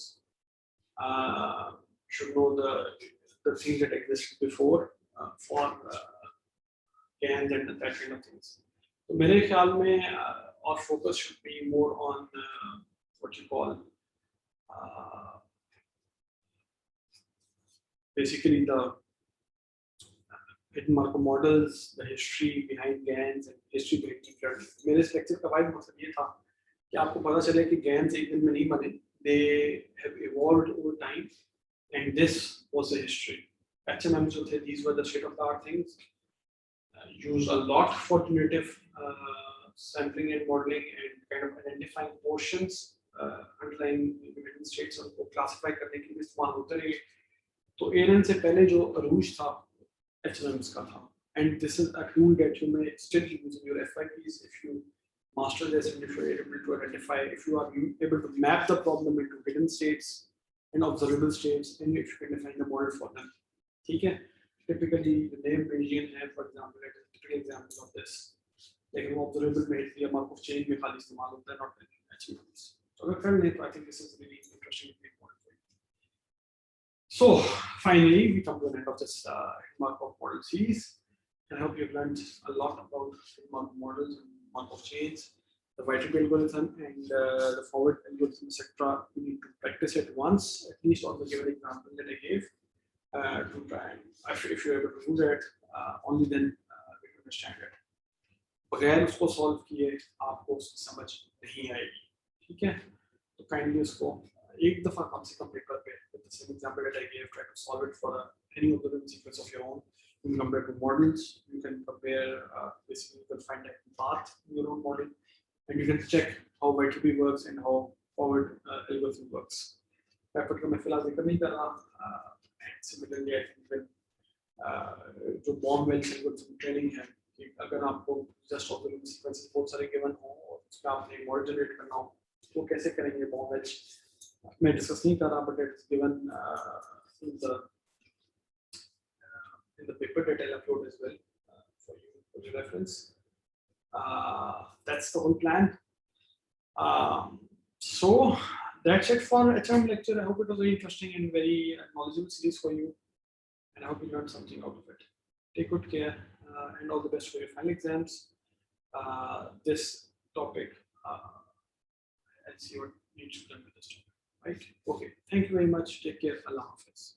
should know the things that existed before for GANs and that kind of things. तो मेरे ख्याल में our focus should be more on what you call basically the hidden Markov models, the history behind GANs and history behind deep learning. मेरे इस lecture का wide मकसद ये था कि आपको पता चले कि GANs एक दिन में नहीं बने. They have evolved over time, and this was the history. HMMs जो थे, these were the state of the art things. Used a lot for generative sampling and modeling and kind of identifying portions underlying independent states और उनको classify करने के लिए इस्तेमाल होते रहे. तो ANN से पहले जो अरूज था HMMs का था, and this is a tool that you may still use in your FYPs if you master this and if you are able to identify, if you are able to map the problem into hidden states and observable states, and if you can define the model for them. ठीक है? Typically, the name Bayesian है, for example, is a typical example of this. लेकिन वो observable में या Markov chain में खाली इस्तेमाल होता है, not HMMs. So अगर कर लें तो I think this is really interesting and important for you. So finally, we come to the end of this Markov model series. I hope you've learned a lot about Markov models and Markov chains, the White algorithm, and the forward algorithm, etc. You need to practice it once, at least on the given example that I gave, to try and if you're able to do that, only then we can understand it. बगैर उसको solve किए आपको उसकी समझ नहीं आएगी. ठीक है? तो kindly उसको एक दफा कम से कम पेपर पे with the same example that I gave, try to solve it for any of the sequence of your own. You can compare to models. You can compare basically you can find a path in your own model, and you can check how YTB works and how forward algorithm works. Paper का मैं फिलहाल जिक्र नहीं कर रहा. And similarly, I think when जो Baum-Welch algorithm training है, कि अगर आपको just algorithm sequences बहुत सारे given हो और उसमें आपने model generate करना हो, तो कैसे करेंगे Baum-Welch? मैं डिस्कस नहीं कर रहा, but it's given in the paper that I'll upload as well for your reference. That's the whole plan. So that's it for HMM lecture. I hope it was very interesting and very knowledgeable series for you, and I hope you learned something out of it. Take good care and all the best for your final exams. This topic, I'll see what needs to be done with this topic. Right? Okay. Thank you very much. Take care. Allah Hafiz.